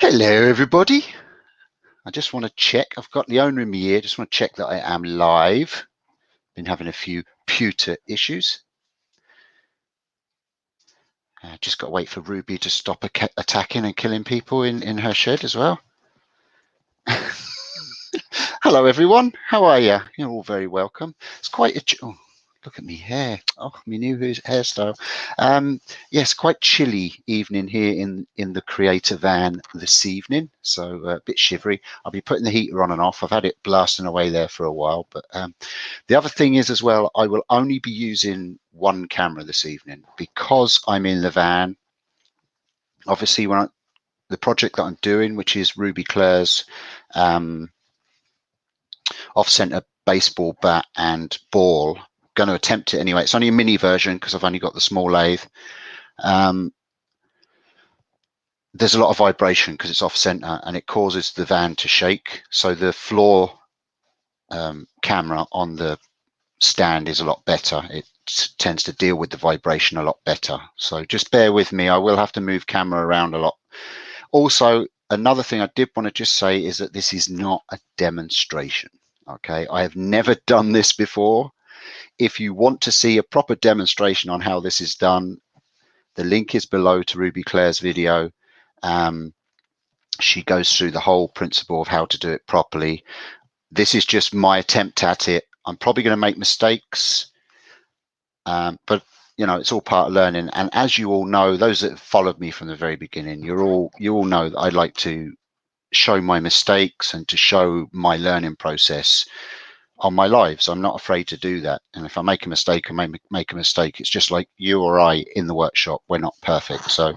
Hello everybody. I just want to check, I've got the owner in my ear, just want to check that I am live. Been having a few pewter issues. Just got to wait for Ruby to stop attacking and killing people in her shed as well. Hello everyone, how are you? You're all very welcome. It's quite a, oh, look at me hair. Oh, my new hairstyle. Yes, quite chilly evening here in the creator van this evening, so a bit shivery. I'll be putting the heater on and off. I've had it blasting away there for a while, but the other thing is as well, I will only be using one camera this evening because I'm in the van. Obviously, the project that I'm doing, which is Ruby Cler's off-center baseball bat and ball. Going to attempt it anyway. It's only a mini version because I've only got the small lathe. There's a lot of vibration because it's off-center and it causes the van to shake. So the floor camera on the stand is a lot better. It tends to deal with the vibration a lot better. So just bear with me. I will have to move camera around a lot. Also, another thing I did want to just say is that this is not a demonstration. Okay, I have never done this before. If you want to see a proper demonstration on how this is done, the link is below to Ruby Cler's video. She goes through the whole principle of how to do it properly. This is just my attempt at it. I'm probably going to make mistakes, but you know, it's all part of learning. And as you all know, those that have followed me from the very beginning, you all know that I like to show my mistakes and to show my learning process on my lives. I'm not afraid to do that. And if I make a mistake, I may make a mistake. It's just like you or I in the workshop. We're not perfect. So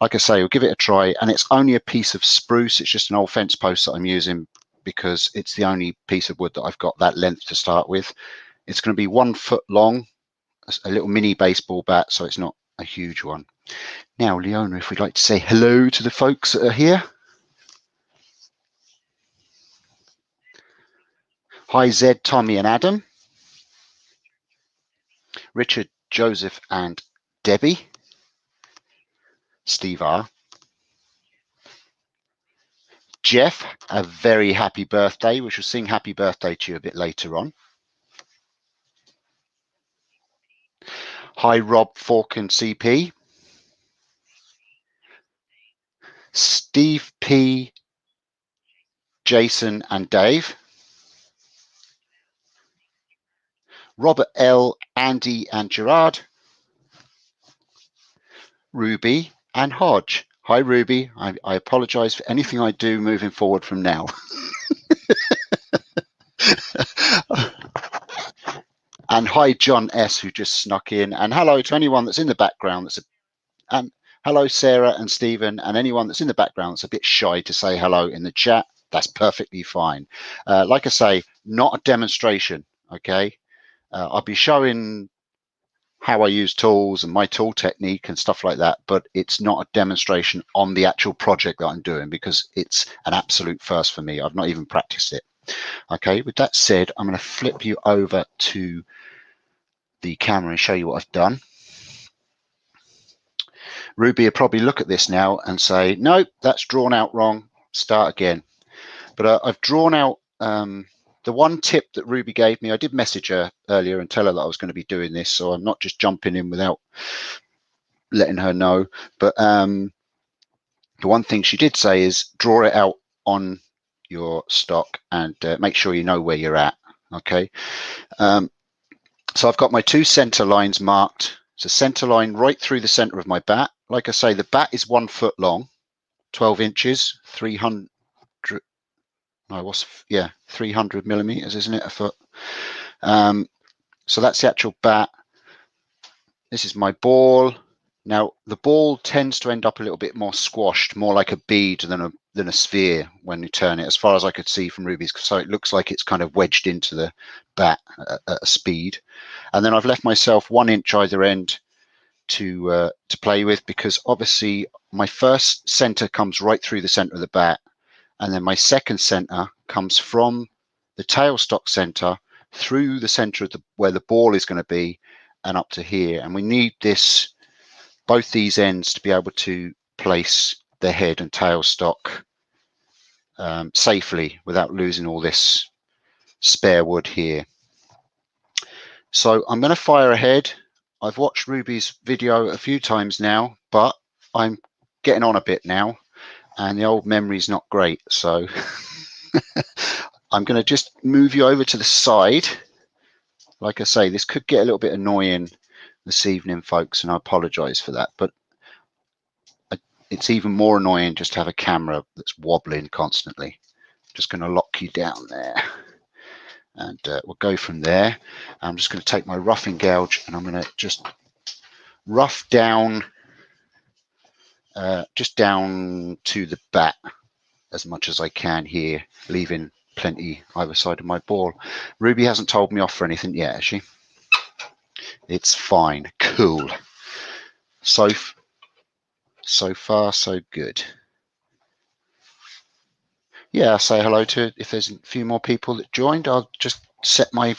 like I say, we'll give it a try. And it's only a piece of spruce. It's just an old fence post that I'm using because it's the only piece of wood that I've got that length to start with. It's going to be 1 foot long, a little mini baseball bat. So it's not a huge one. Now, Leona, if we'd like to say hello to the folks that are here. Hi, Zed, Tommy, and Adam. Richard, Joseph, and Debbie. Steve R. Jeff, a very happy birthday. We shall sing happy birthday to you a bit later on. Hi, Rob, Falk, and CP. Steve P, Jason, and Dave. Robert L, Andy, and Gerard. Ruby and Hodge. Hi, Ruby. I apologize for anything I do moving forward from now. And hi, John S, who just snuck in. And hello to anyone that's in the background. And hello, Sarah and Stephen, and anyone that's in the background that's a bit shy to say hello in the chat. That's perfectly fine. Like I say, not a demonstration. Okay, I'll be showing how I use tools and my tool technique and stuff like that, but it's not a demonstration on the actual project that I'm doing because it's an absolute first for me. I've not even practiced it. Okay, with that said, I'm going to flip you over to the camera and show you what I've done. Ruby will probably look at this now and say, no, that's drawn out wrong, start again. But I've drawn out the one tip that Ruby gave me. I did message her earlier and tell her that I was going to be doing this, so I'm not just jumping in without letting her know. But the one thing she did say is draw it out on your stock and make sure you know where you're at. Okay. So I've got my 2 center lines marked. It's a center line right through the center of my bat. Like I say, the bat is 1 foot long, 12 inches, 300 millimeters, isn't it, a foot? So that's the actual bat. This is my ball. Now the ball tends to end up a little bit more squashed, more like a bead than a sphere when you turn it, as far as I could see from Ruby's. So it looks like it's kind of wedged into the bat at a speed. And then I've left myself 1 inch either end to play with, because obviously my first center comes right through the center of the bat, and then my second center comes from the tailstock center through the center of where the ball is going to be and up to here. And we need both these ends to be able to place the head and tailstock safely without losing all this spare wood here. So I'm going to fire ahead. I've watched Ruby's video a few times now, but I'm getting on a bit now and the old memory's not great. So I'm going to just move you over to the side. Like I say, this could get a little bit annoying this evening, folks, and I apologize for that. But it's even more annoying just to have a camera that's wobbling constantly. Just going to lock you down there. And we'll go from there. I'm just going to take my roughing gouge and I'm going to just rough down, just down to the bat as much as I can here, leaving plenty either side of my ball. Ruby hasn't told me off for anything yet, has she? It's fine. Cool. So far, so good. Yeah, I'll say hello to, if there's a few more people that joined, I'll just set my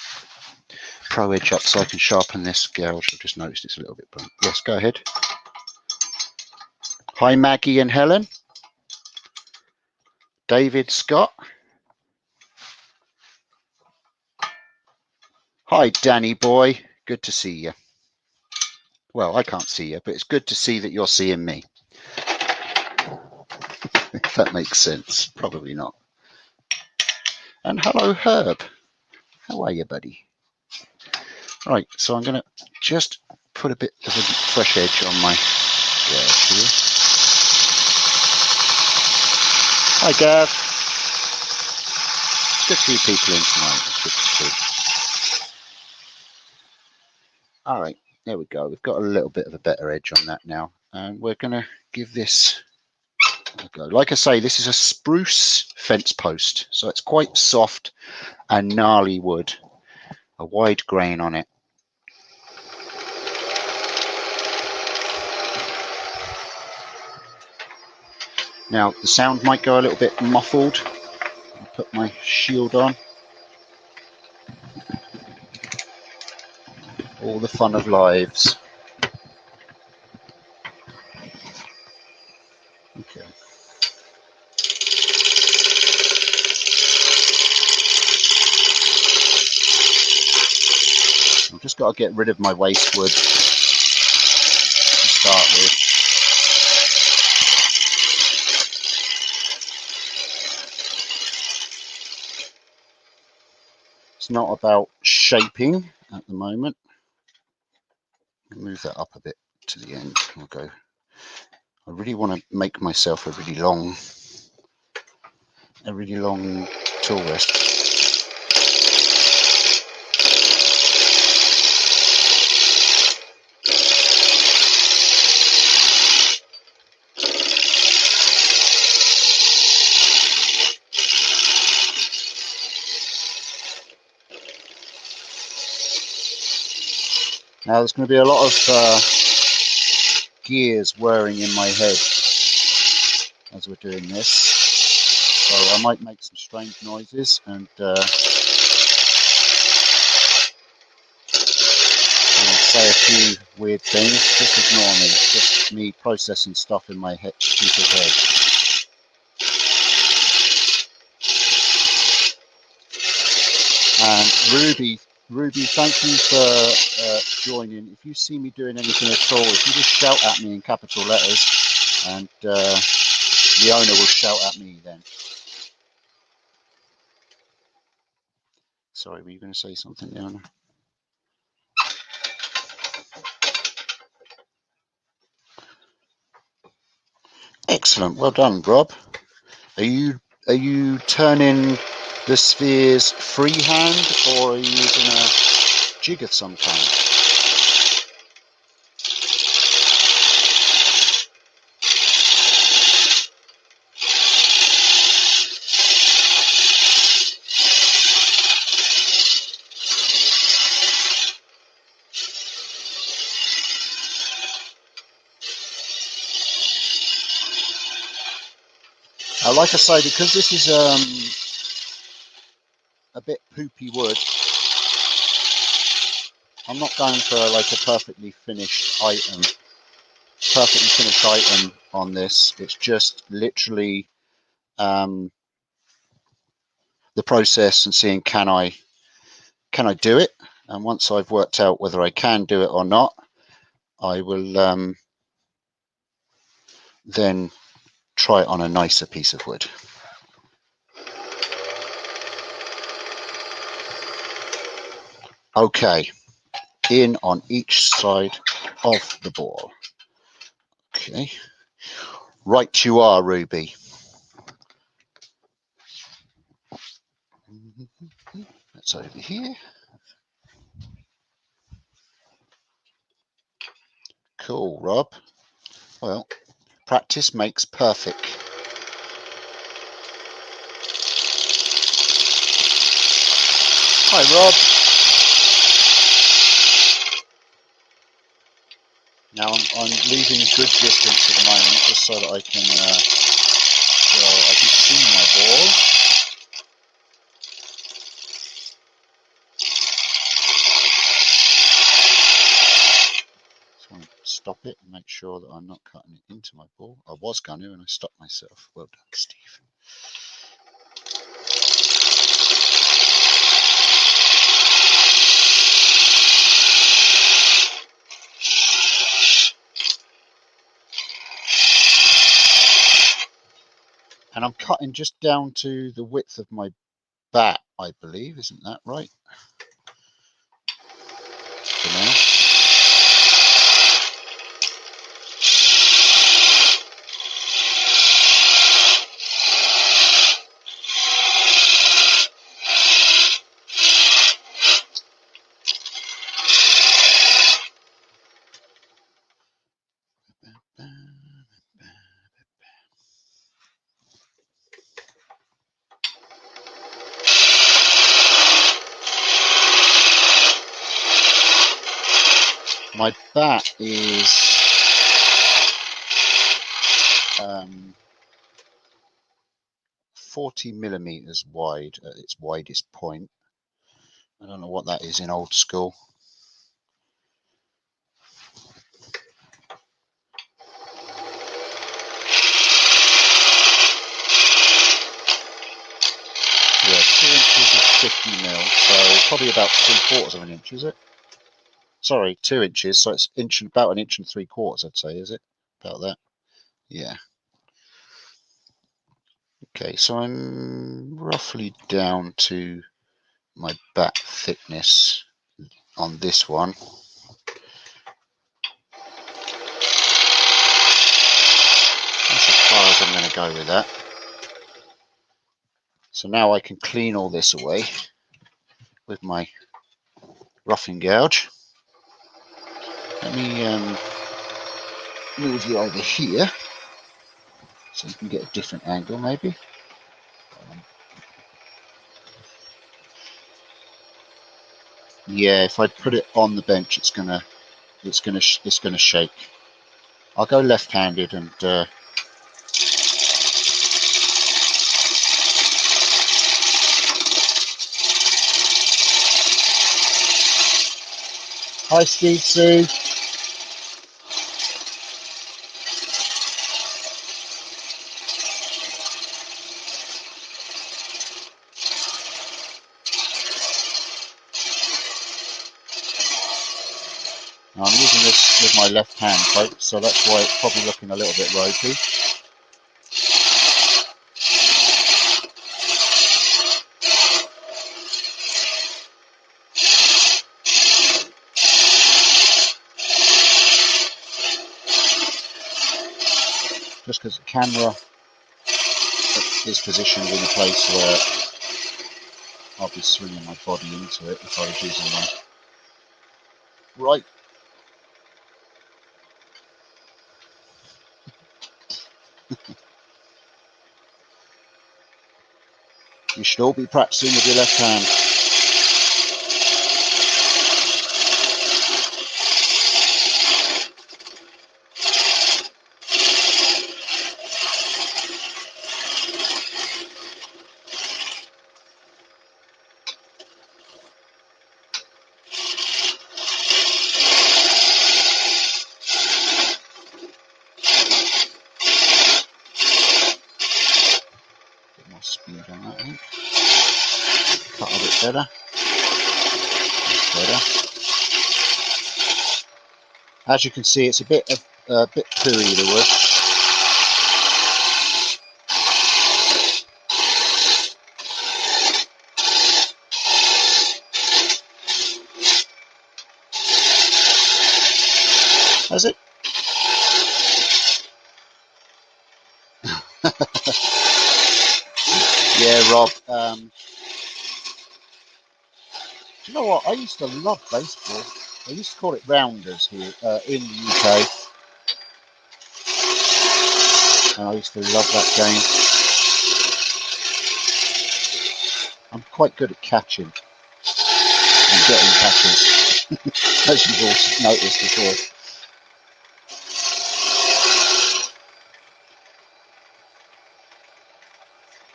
Pro Edge up so I can sharpen this gouge. I've just noticed it's a little bit blunt. Yes, go ahead. Hi, Maggie and Helen. David Scott. Hi, Danny boy. Good to see you. Well, I can't see you, but it's good to see that you're seeing me. If that makes sense. Probably not. And hello, Herb. How are you, buddy? Right, so I'm going to just put a bit of a fresh edge on my gouge here. Hi, Gav. Good few people in tonight. It's good to see. All right, there we go. We've got a little bit of a better edge on that now. And we're going to give this a go. Like I say, this is a spruce fence post. So it's quite soft and gnarly wood. A wide grain on it. Now, the sound might go a little bit muffled. I'll put my shield on. All the fun of lives. Okay. I've just got to get rid of my waste wood to start with. It's not about shaping at the moment. I'll move that up a bit to the end. We'll go. I really want to make myself a really long tool rest. Now there's going to be a lot of gears whirring in my head as we're doing this, so I might make some strange noises and say a few weird things. Just ignore me. It's just me processing stuff in my head, stupid head. And Ruby, thank you for joining. If you see me doing anything at all, if you just shout at me in capital letters, and Leona will shout at me then. Sorry, were you going to say something, Leona? Excellent, well done, Rob. Are you turning the spheres freehand, or are you using a jig of some kind? Like I say, because this is a bit poopy wood, I'm not going for like a perfectly finished item on this. It's just literally the process and seeing can I do it, and once I've worked out whether I can do it or not, I will then try it on a nicer piece of wood. Okay, in on each side of the ball. Okay, right you are, Ruby. That's over here. Cool, Rob. Well, practice makes perfect. Hi, Rob. Now I'm leaving good distance at the moment, just so that I can see my ball. So I'm stop it and make sure that I'm not cutting it into my ball. I was going to, and I stopped myself. Well done, Steve. And I'm cutting just down to the width of my bat, I believe. Isn't that right? For now. My bat is 40 millimeters wide at its widest point. I don't know what that is in old school. Yeah, 2 inches is 50 mil, so probably about 3/4 of an inch, is it? Sorry, 2 inches, so it's about 1 3/4 inches, I'd say, is it? About that. Yeah. Okay, so I'm roughly down to my bat thickness on this one. That's as far as I'm going to go with that. So now I can clean all this away with my roughing gouge. Let me move you over here so you can get a different angle, maybe. Yeah, if I put it on the bench, it's gonna shake. I'll go left-handed and hi, Steve Sue. Now, I'm using this with my left hand, folks, so that's why it's probably looking a little bit ropey. Just because the camera is positioned in a place where I'll be swinging my body into it if I was using my right. You should all be practicing with your left hand. Speed on that, I think. Cut a bit better. That's better. As you can see, it's a bit pooey, the wood. Has it? Yeah, Rob. Do you know what? I used to love baseball. I used to call it rounders here in the UK. And I used to love that game. I'm quite good at catching and getting catches, as you've all noticed before.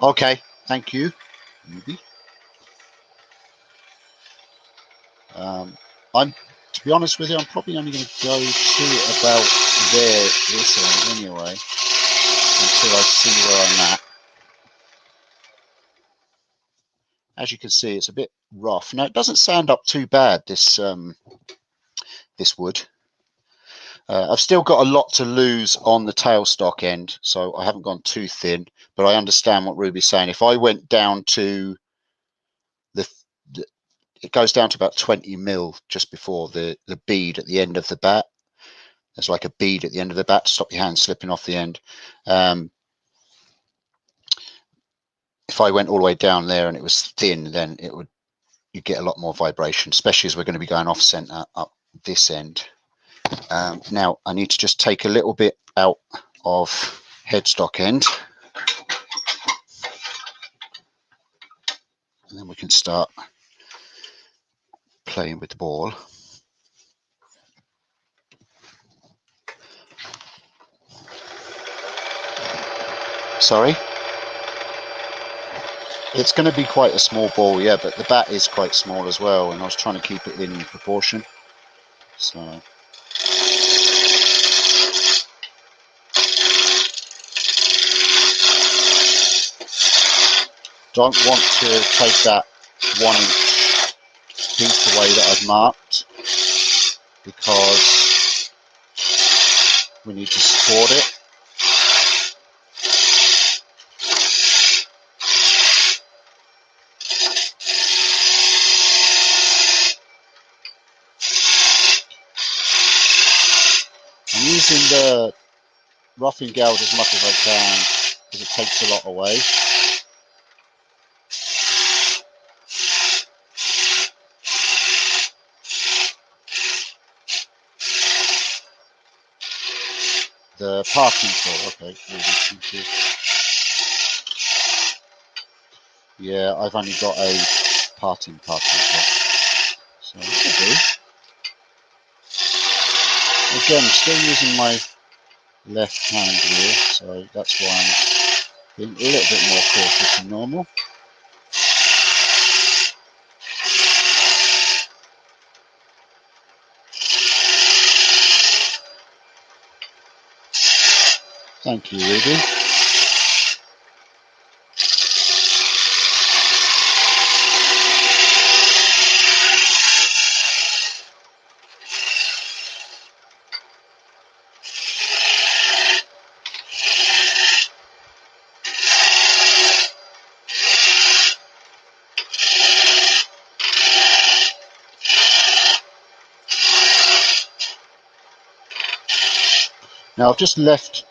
Okay, thank you, Ruby. To be honest with you, I'm probably only going to go to about this end anyway, until I see where I'm at. As you can see, it's a bit rough. Now, it doesn't sand up too bad, this this wood. I've still got a lot to lose on the tailstock end, so I haven't gone too thin, but I understand what Ruby's saying. If I went down to it goes down to about 20 mil just before the bead at the end of the bat. There's like a bead at the end of the bat to stop your hand slipping off the end. If I went all the way down there and it was thin, then you get a lot more vibration, especially as we're going to be going off center up this end. Now I need to just take a little bit out of headstock end, and then we can start playing with the ball. Sorry? It's going to be quite a small ball, yeah, but the bat is quite small as well, and I was trying to keep it in proportion. So don't want to take that 1 inch piece away that I've marked, because we need to support it. I'm using the roughing geld as much as I can, because it takes a lot away. The parking tool, okay. Yeah, I've only got a parting tool, so that'll do. Again, I'm still using my left hand here, so that's why I'm being a little bit more cautious than normal. Thank you, Ruby. Now I've just left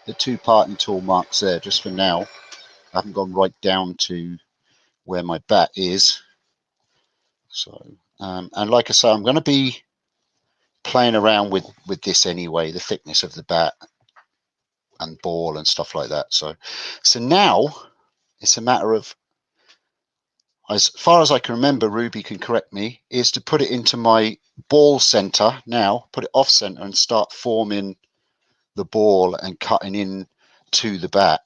the two parting tool marks there just for now. I haven't gone right down to where my bat is. So, and like I say, I'm going to be playing around with this anyway, the thickness of the bat and ball and stuff like that. So now it's a matter of, as far as I can remember, Ruby can correct me, is to put it into my ball center now, put it off center and start forming the ball and cutting in to the bat,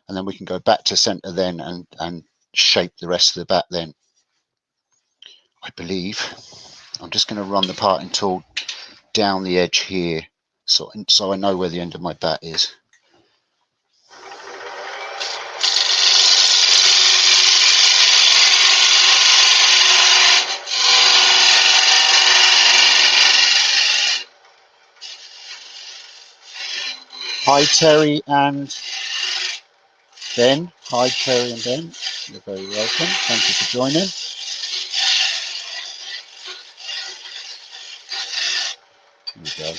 and then we can go back to center then and shape the rest of the bat then, I believe. I'm just going to run the parting tool down the edge here, so I know where the end of my bat is. Hi Terry and Ben. Hi Terry and Ben. You're very welcome. Thank you for joining. Here we go.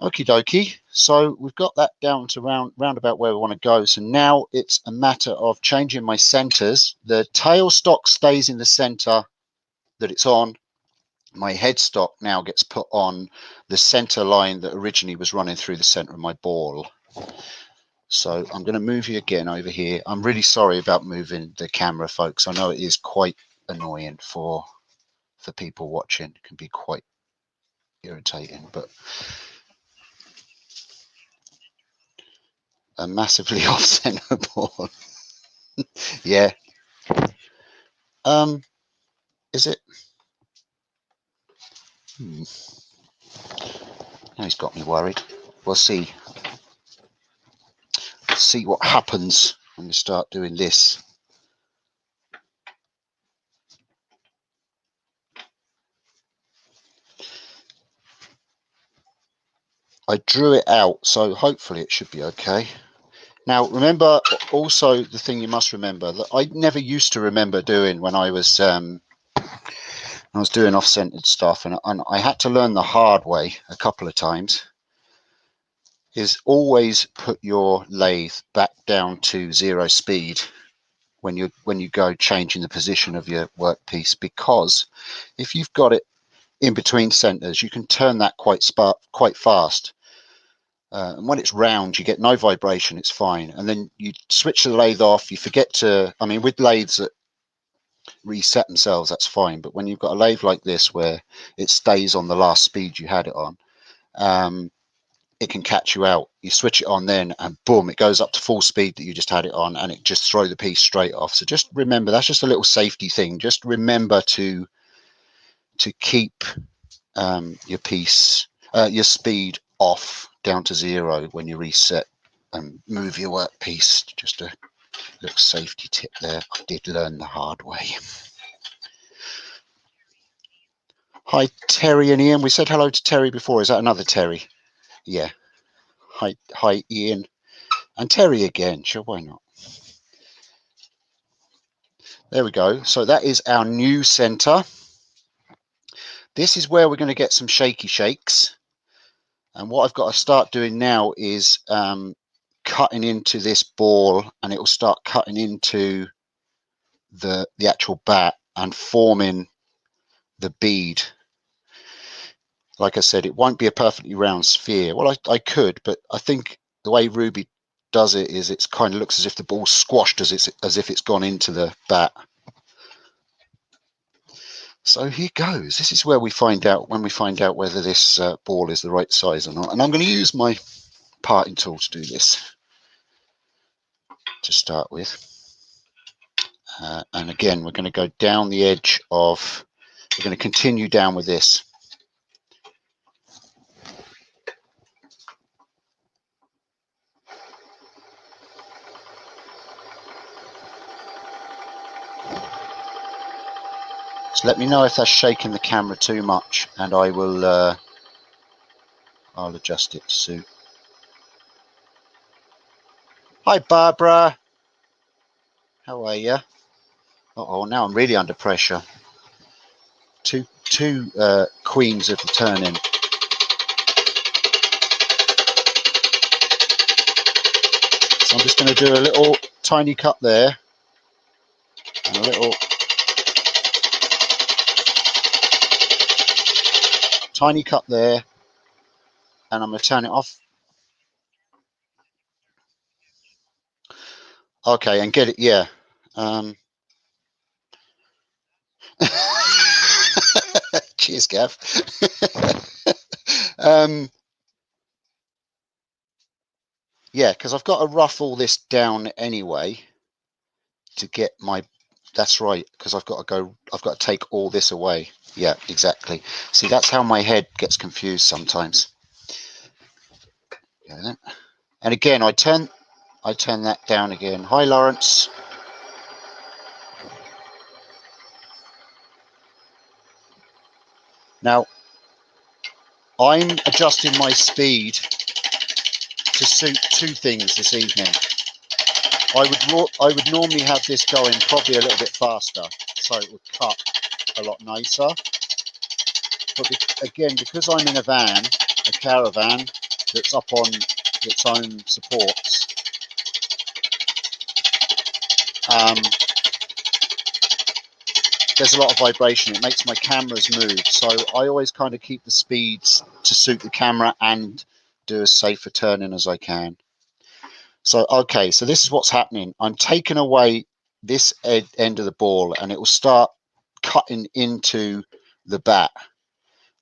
Okie dokie. So we've got that down to round about where we want to go. So now it's a matter of changing my centers. The tailstock stays in the center that it's on. My headstock now gets put on the center line that originally was running through the center of my ball. So I'm going to move you again over here. I'm really sorry about moving the camera, folks. I know it is quite annoying for people watching. It can be quite irritating, but a massively off center ball. Yeah. Is it? Now he's got me worried. We'll see. Let's see what happens when we start doing this. I drew it out, so hopefully it should be okay. Now, remember also the thing you must remember that I never used to remember doing when I was doing off-centered stuff, and I had to learn the hard way a couple of times, is always put your lathe back down to 0 speed when you go changing the position of your workpiece, because if you've got it in between centers, you can turn that quite fast. And when it's round, you get no vibration, it's fine. And then you switch the lathe off, you forget to, I mean, with lathes that reset themselves, that's fine. But when you've got a lathe like this, where it stays on the last speed you had it on, it can catch you out. You switch it on then, and boom, it goes up to full speed that you just had it on, and it just throw the piece straight off. So just remember, that's just a little safety thing. Just remember to keep your piece, your speed off down to 0 when you reset and move your workpiece. Just a little safety tip there. I did learn the hard way. Hi Terry and Ian. We said hello to Terry before. Is that another Terry? Yeah. Hi Ian and Terry again. Sure, why not? There we go. So that is our new center. This is where we're going to get some shaky shakes. And what I've got to start doing now is cutting into this ball, and it will start cutting into the actual bat and forming the bead. Like I said, it won't be a perfectly round sphere. Well, I could, but I think the way Ruby does it is it's kind of looks as if the ball's squashed as if it's gone into the bat. So here goes. This is where we find out whether this ball is the right size or not. And I'm going to use my parting tool to do this to start with. And again, we're going to go down the edge of, we're going to continue down with this. So let me know if that's shaking the camera too much, and I will I'll adjust it to suit. Hi Barbara, how are you? Uh-oh, now I'm really under pressure. Two queens of the turn-in. So I'm just going to do a little tiny cut there, and a little tiny cut there, and I'm going to turn it off. Okay, and get it, yeah. Cheers, Gav. Yeah, because I've got to rough all this down anyway to get my, that's right, because I've got to take all this away. Yeah, exactly. See, that's how my head gets confused sometimes. Yeah. And again, I turn that down again. Hi, Lawrence. Now, I'm adjusting my speed to suit two things this evening. I would normally have this going probably a little bit faster, so it would cut a lot nicer. But again, because I'm in a van, a caravan that's up on its own supports, there's a lot of vibration. It makes my cameras move, so I always kind of keep the speeds to suit the camera and do as safe a turning as I can. So okay, so this is what's happening. I'm taking away this end of the ball, and it will start cutting into the bat.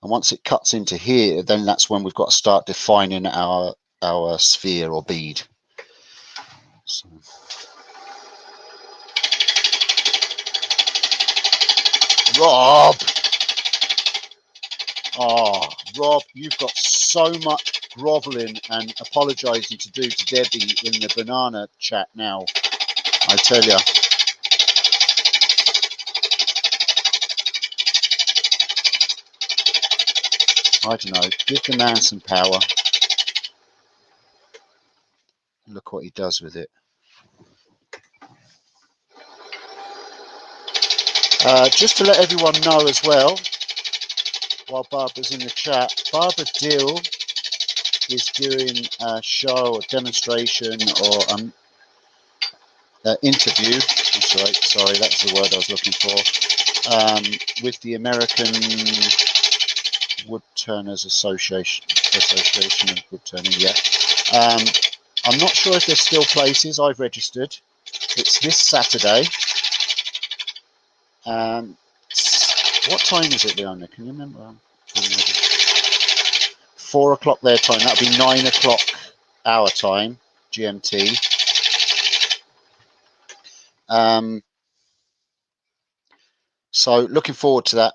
And once it cuts into here, then that's when we've got to start defining our sphere or bead. So. Rob! Oh, Rob, you've got so much grovelling and apologising to do to Debbie in the banana chat now, I tell you. I don't know, give the man some power. Look what he does with it. Just to let everyone know as well, while Barbara's in the chat, Barbara Dill is doing a show or demonstration or interview. That's right, sorry, that's the word I was looking for. With the American Woodturners Association of Woodturning, yeah. I'm not sure if there's still places. I've registered. It's this Saturday. What time is it, Leona? Can you remember? 4 o'clock their time. That'll be 9 o'clock our time, GMT. So looking forward to that.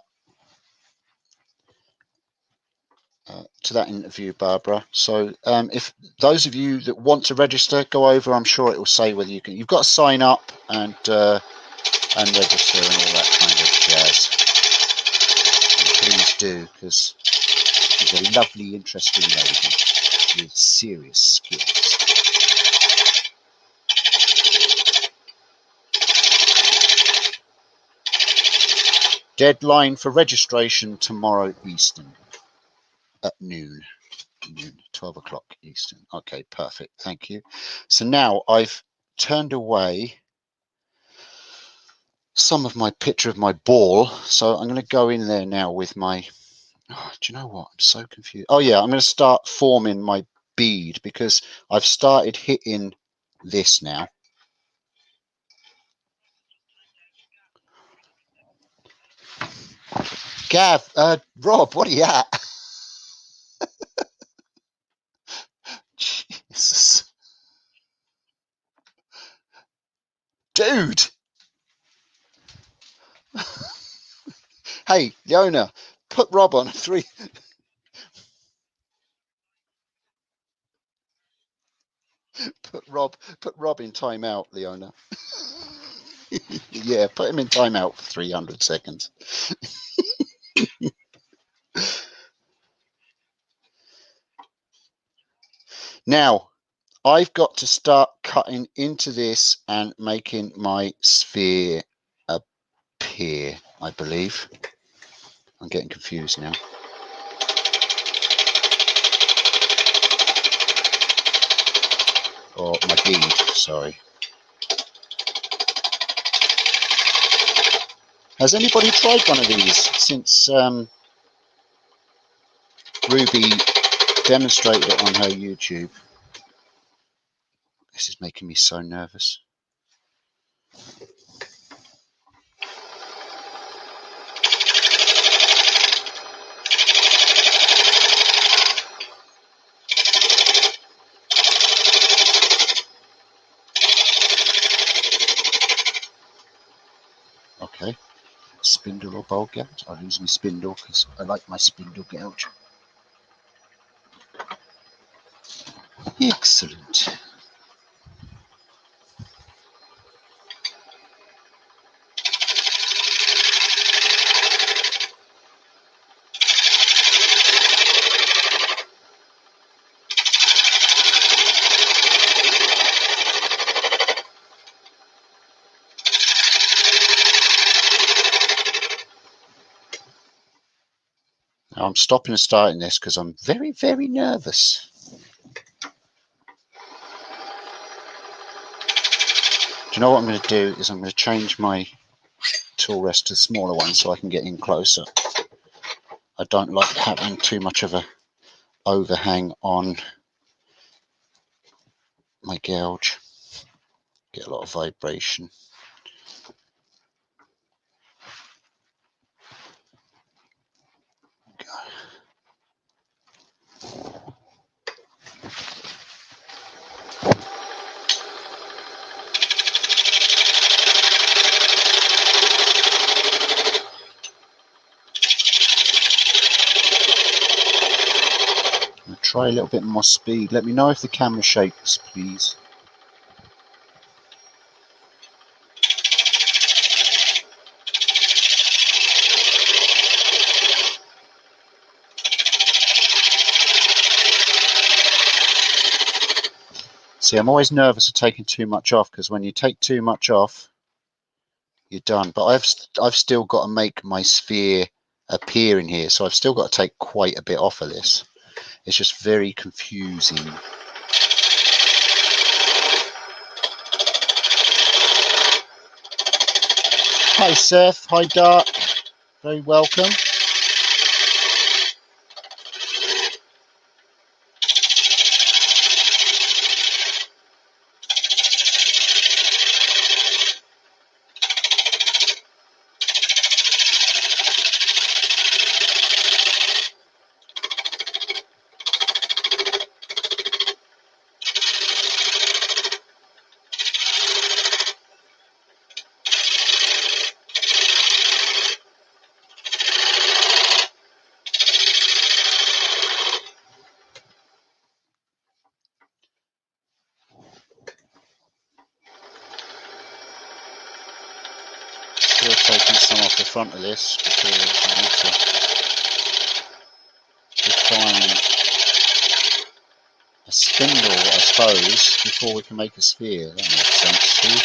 To that interview, Barbara. So if those of you that want to register, go over. I'm sure it will say whether you can. You've got to sign up and register and all that kind of jazz. And please do, because she's a lovely, interesting lady with serious skills. Deadline for registration tomorrow Eastern at noon. 12 o'clock Eastern. Okay, perfect. Thank you. So now I've turned away some of my picture of my ball. So I'm going to go in there now with my, do you know what? I'm so confused. Oh yeah, I'm going to start forming my bead because I've started hitting this now. Gav, Rob, what are you at? Jesus. Dude. Hey, Leona, put Rob on 3. Put Rob in timeout, Leona. Yeah, put him in timeout for 300 seconds. Now, I've got to start cutting into this and making my sphere appear, I believe. I'm getting confused now. Or my bead, sorry. Has anybody tried one of these since Ruby demonstrated it on her YouTube? This is making me so nervous. Okay. Spindle or bowl gouge? I'll use my spindle because I like my spindle gouge. Excellent. I'm stopping and starting this because I'm very, very nervous. Do you know what I'm going to do is I'm going to change my tool rest to the smaller one so I can get in closer. I don't like having too much of a overhang on my gouge. Get a lot of vibration. I'll try a little bit more speed. Let me know if the camera shakes, please. See, I'm always nervous of taking too much off, because when you take too much off, you're done. But I've still got to make my sphere appear in here, so I've still got to take quite a bit off of this. It's just very confusing. Hi Seth, hi Dark, very welcome. Still taking some off the front of this because I need to define a spindle, I suppose, before we can make a sphere. That makes sense too.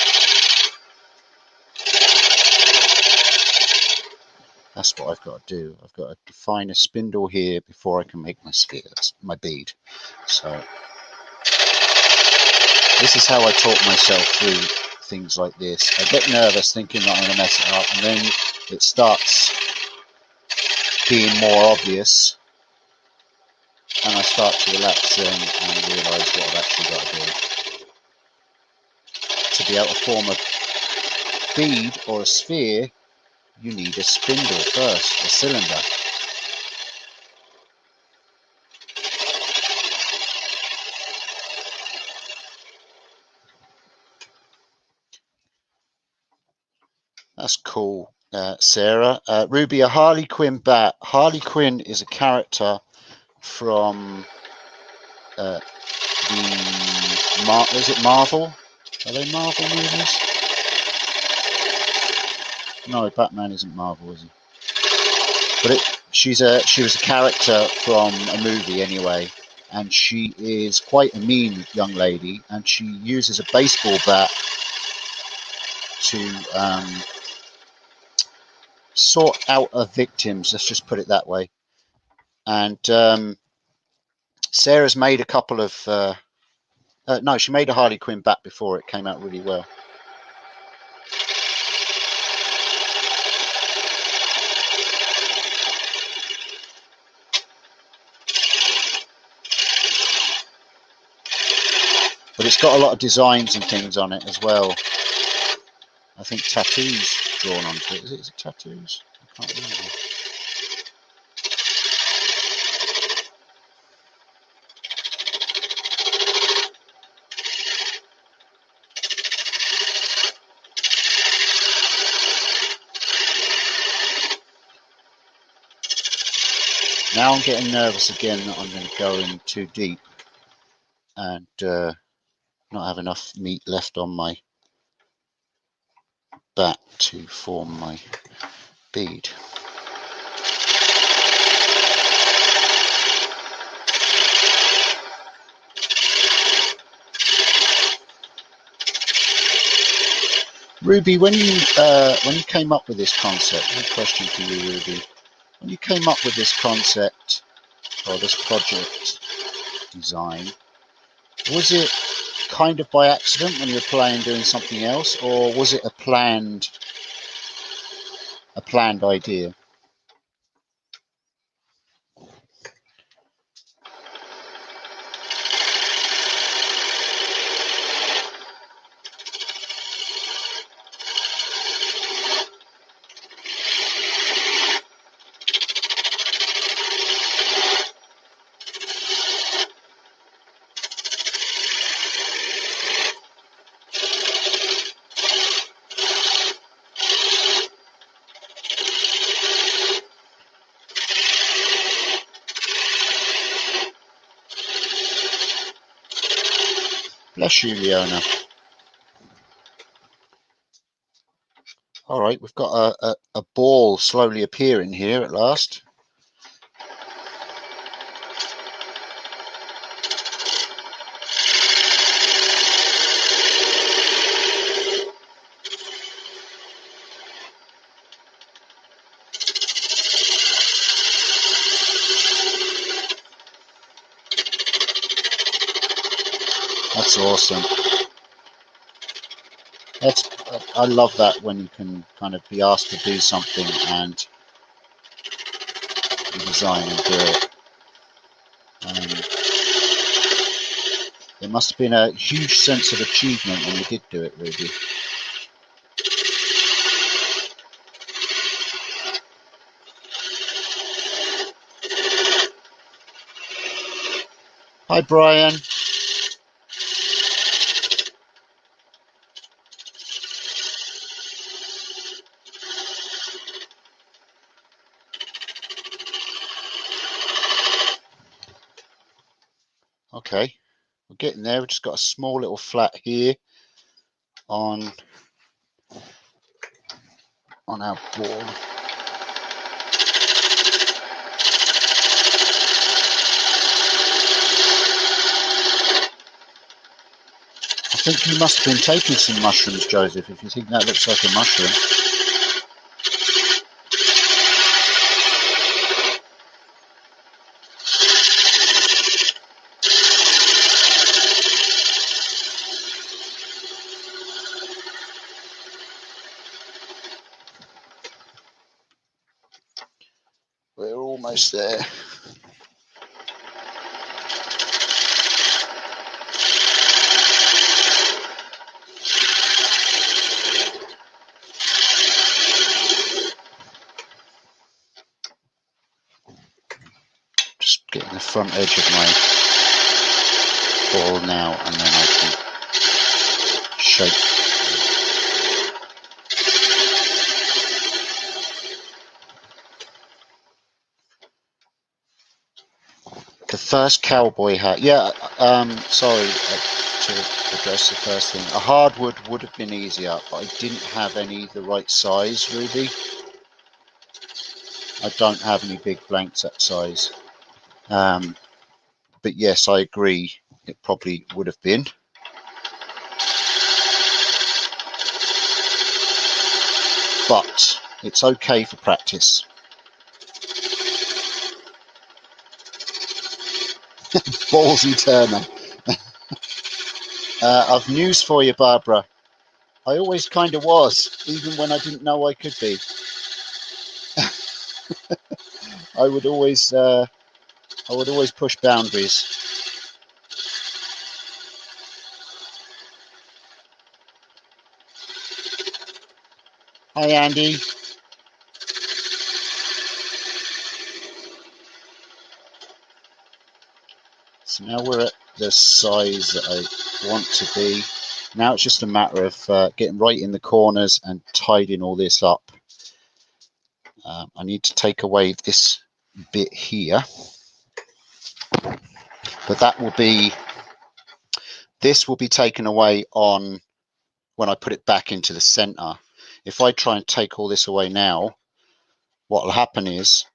That's what I've got to do. I've got to define a spindle here before I can make my sphere. That's my bead. So this is how I talk myself through things like this. I get nervous thinking that I'm going to mess it up, and then it starts being more obvious, and I start to relax then and realise what I've actually got to do. To be able to form a bead or a sphere, you need a spindle first, a cylinder. That's cool, Sarah. Ruby, a Harley Quinn bat. Harley Quinn is a character from is it Marvel? Are they Marvel movies? No, Batman isn't Marvel, is he? But she was a character from a movie anyway, and she is quite a mean young lady, and she uses a baseball bat to sort out her victims. Let's just put it that way. And Sarah's made a couple of no, she made a Harley Quinn bat before. It came out really well. But it's got a lot of designs and things on it as well. I think tattoos drawn onto it. Is it tattoos? I can't remember. Now I'm getting nervous again that I'm going to go in too deep and not have enough meat left on my bat to form my bead. Ruby, when you came up with this concept, a question for you, Ruby. When you came up with this concept or this project design, was it kind of by accident when you were playing doing something else, or was it a planned idea? Bless you, Leona. All right, we've got a ball slowly appearing here at last. That's awesome. I love that when you can kind of be asked to do something and you design and do it. It must have been a huge sense of achievement when you did do it, Ruby. Hi, Brian. Okay, we're getting there. We've just got a small little flat here on our board. I think you must have been taking some mushrooms, Joseph, if you think that looks like a mushroom. We're almost there. Just getting the front edge of my ball now, and then I can shape. The first cowboy hat. Yeah, sorry to address the first thing. A hardwood would have been easier, but I didn't have any the right size, Ruby. I don't have any big blanks that size. But yes, I agree. It probably would have been. But it's okay for practice. Ballsy Turner. I've news for you, Barbara. I always kind of was, even when I didn't know I could be. I would always push boundaries. Hi, Andy. So now we're at the size that I want to be. Now it's just a matter of getting right in the corners and tidying all this up. I need to take away this bit here, but this will be taken away on when I put it back into the center. If I try and take all this away now, what will happen is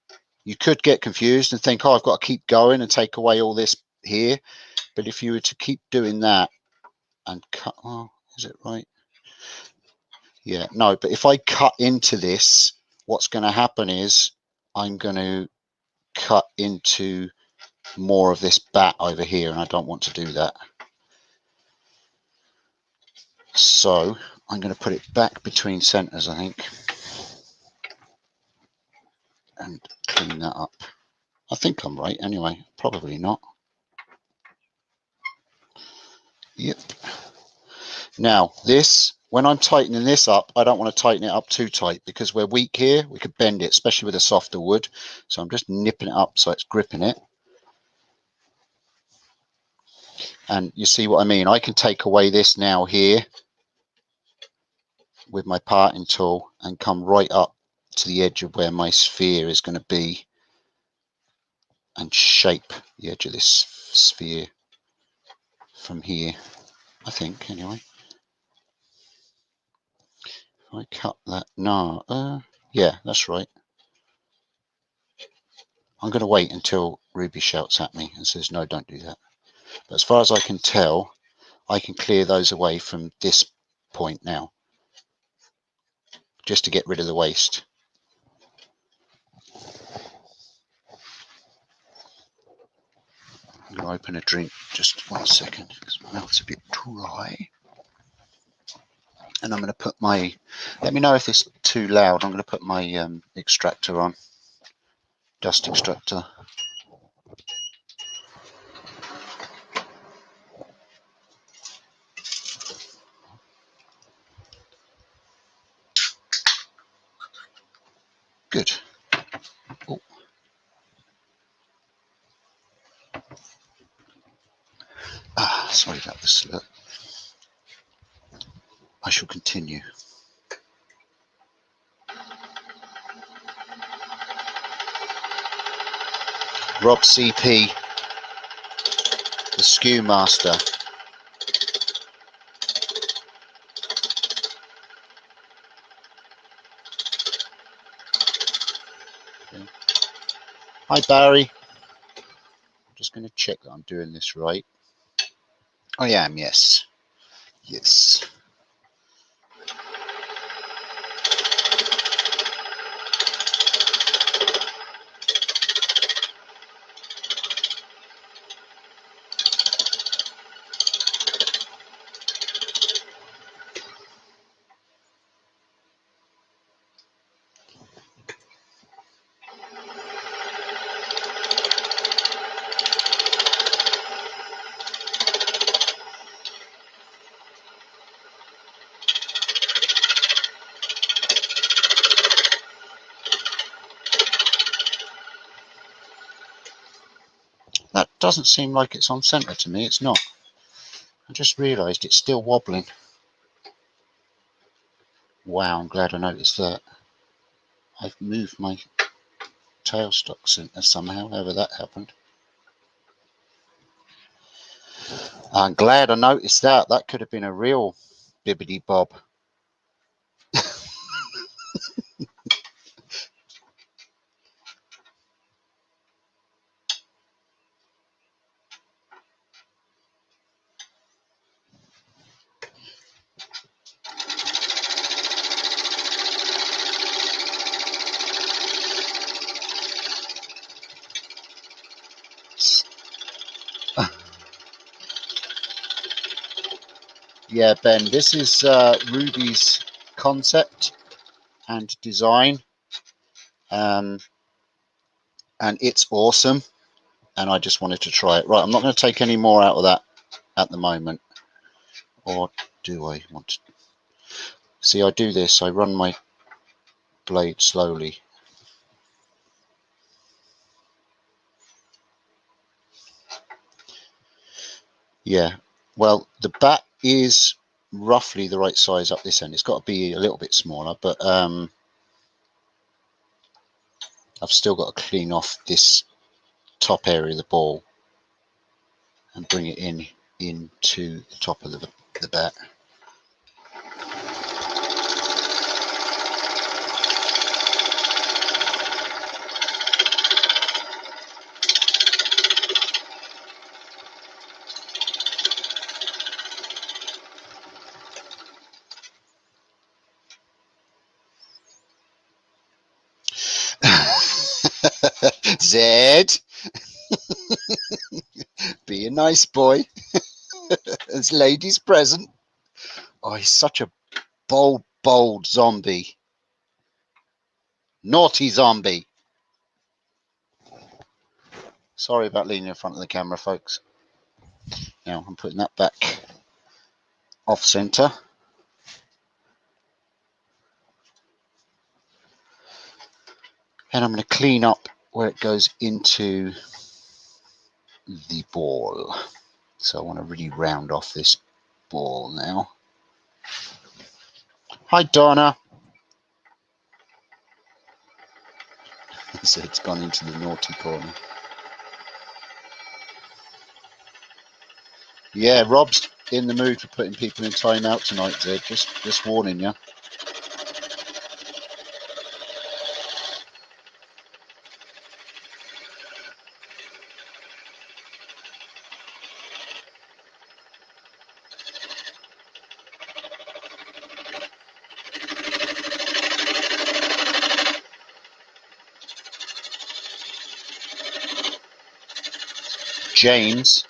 you could get confused and think, oh, I've got to keep going and take away all this here. But if you were to keep doing that and cut, oh, is it right? Yeah, no, but if I cut into this, what's going to happen is I'm going to cut into more of this bat over here, and I don't want to do that. So I'm going to put it back between centers, I think, and clean that up. I think I'm right anyway, probably not. Yep. Now this, when I'm tightening this up, I don't want to tighten it up too tight because we're weak here. We could bend it, especially with a softer wood. So I'm just nipping it up so it's gripping it. And you see what I mean? I can take away this now here with my parting tool and come right up to the edge of where my sphere is going to be and shape the edge of this sphere from here, I think, anyway. If I cut that, no, yeah, that's right. I'm going to wait until Ruby shouts at me and says, no, don't do that. But as far as I can tell, I can clear those away from this point now, just to get rid of the waste. I'm going to open a drink, just 1 second, because my mouth's a bit dry. And I'm going to put my, let me know if it's too loud, I'm going to put my extractor on, dust extractor. Good. Oh. Sorry about the slur. I shall continue. Rob CP, the skew master. Okay. Hi Barry. I'm just going to check that I'm doing this right. I am, yes. Yes. That doesn't seem like it's on center to me. It's not. I just realised it's still wobbling. Wow, I'm glad I noticed that. I've moved my tailstock center somehow, however that happened. I'm glad I noticed that. That could have been a real bibbidi bob. Yeah, Ben, this is Ruby's concept and design, and it's awesome, and I just wanted to try it. Right, I'm not going to take any more out of that at the moment, or do I want to? See, I do this, I run my blade slowly. Yeah, well, the bat is roughly the right size up this end. It's got to be a little bit smaller, but I've still got to clean off this top area of the ball and bring it into the top of the bat. Zed, be a nice boy. There's ladies present. Oh, he's such a bold zombie. Naughty zombie. Sorry about leaning in front of the camera, folks. Now I'm putting that back off center. And I'm going to clean up where it goes into the ball. So I want to really round off this ball now. Hi, Donna. So it's gone into the naughty corner. Yeah, Rob's in the mood for putting people in timeout tonight, Zed. Just warning you. James.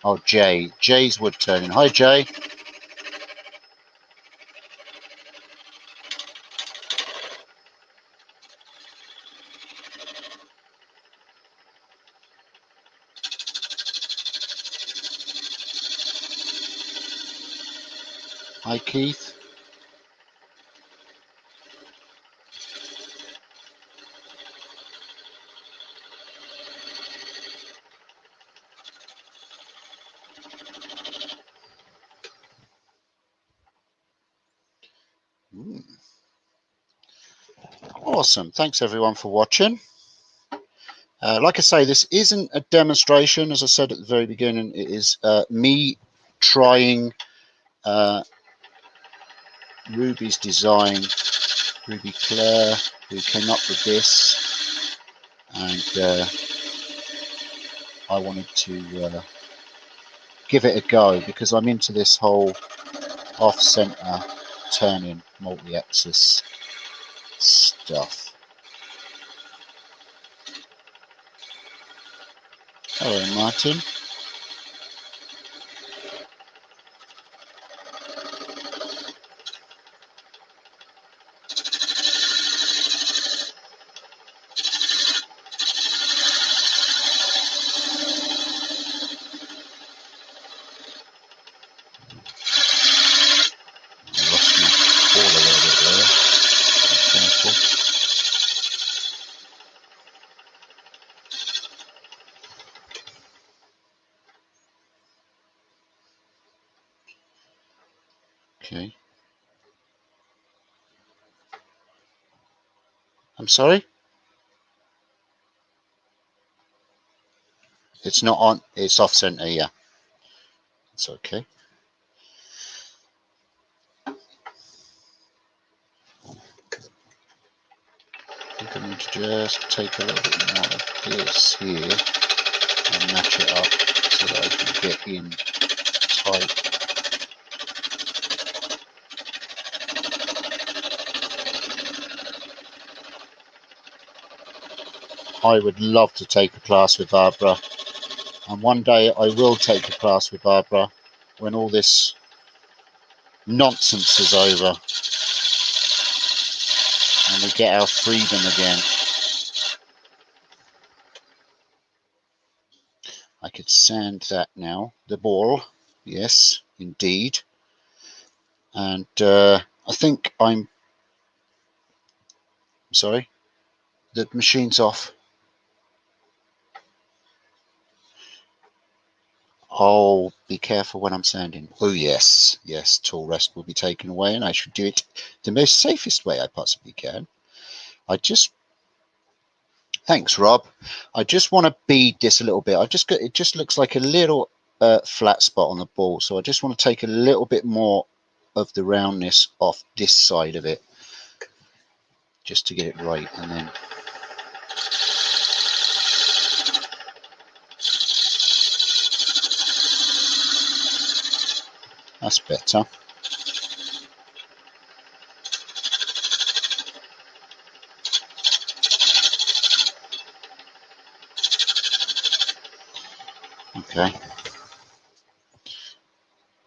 Oh, Jay. Jay's Woodturning. Hi, Jay. Hi, Keith. Awesome. Thanks, everyone, for watching. Like I say, this isn't a demonstration. As I said at the very beginning, it is me trying Ruby's design. Ruby Cler, who came up with this, and I wanted to give it a go because I'm into this whole off-center turning multi-axis stuff. Hello, Martin. Okay. I'm sorry? It's not on. It's off center, yeah. It's okay. I think I need to just take a little bit more of this here and match it up so that I can get in tight. I would love to take a class with Barbara, and one day I will take a class with Barbara when all this nonsense is over and we get our freedom again. I could sand that now, the ball, yes, indeed. And I think I'm sorry, the machine's off. Oh, be careful when I'm sanding. Oh, yes, yes, tool rest will be taken away, and I should do it the most safest way I possibly can. Thanks, Rob. I just want to bead this a little bit. It just looks like a little flat spot on the ball, so I just want to take a little bit more of the roundness off this side of it, just to get it right, and then that's better. Okay,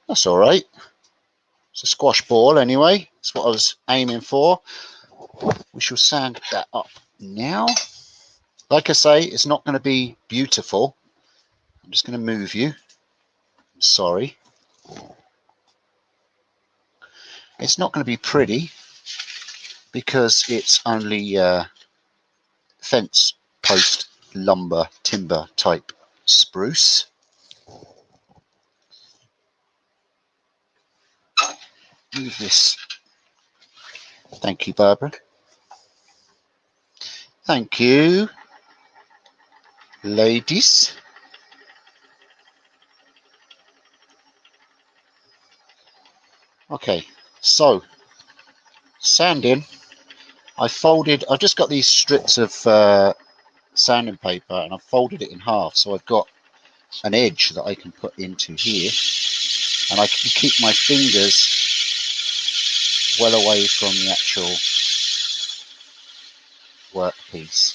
that's all right. It's a squash ball anyway. That's what I was aiming for. We shall sand that up now. Like I say, it's not going to be beautiful. I'm just going to move you. Sorry. It's not going to be pretty because it's only fence post lumber timber type spruce. Move this. Thank you, Barbara. Thank you, ladies. Okay, so sanding. I've just got these strips of sanding paper and I've folded it in half, so I've got an edge that I can put into here, and I can keep my fingers well away from the actual workpiece.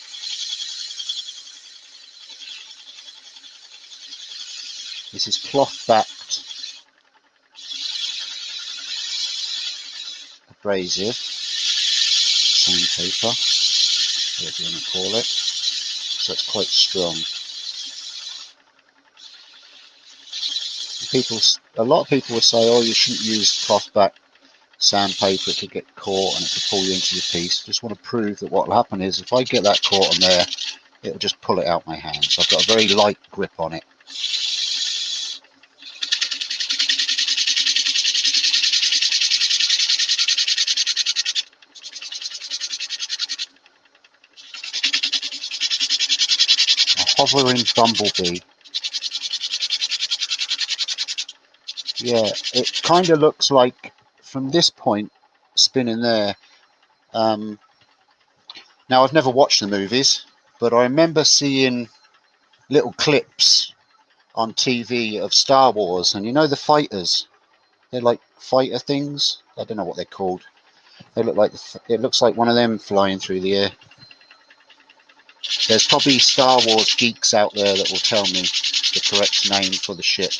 This is cloth backed abrasive sandpaper, whatever you want to call it, so it's quite strong. A lot of people would say, oh, you shouldn't use cloth backed sandpaper, it could get caught and it could pull you into your piece. Just want to prove that what will happen is if I get that caught on there, it'll just pull it out my hand. So I've got a very light grip on it. A hovering bumblebee. Yeah, it kind of looks like from this point spinning there. Now I've never watched the movies, but I remember seeing little clips on TV of Star Wars, and you know the fighters, they're like fighter things. I don't know what they're called. They look like it looks like one of them flying through the air. There's probably Star Wars geeks out there that will tell me the correct name for the ship.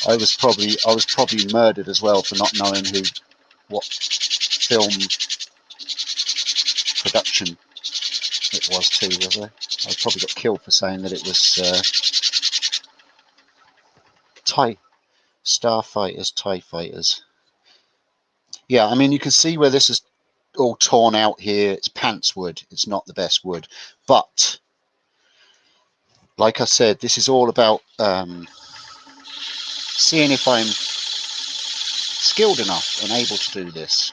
I was probably murdered as well for not knowing what film production it was too, was I probably got killed for saying that it was Starfighters, TIE Fighters. Yeah, I mean, you can see where this is all torn out here. It's pants wood. It's not the best wood. But, like I said, this is all about seeing if I'm skilled enough and able to do this.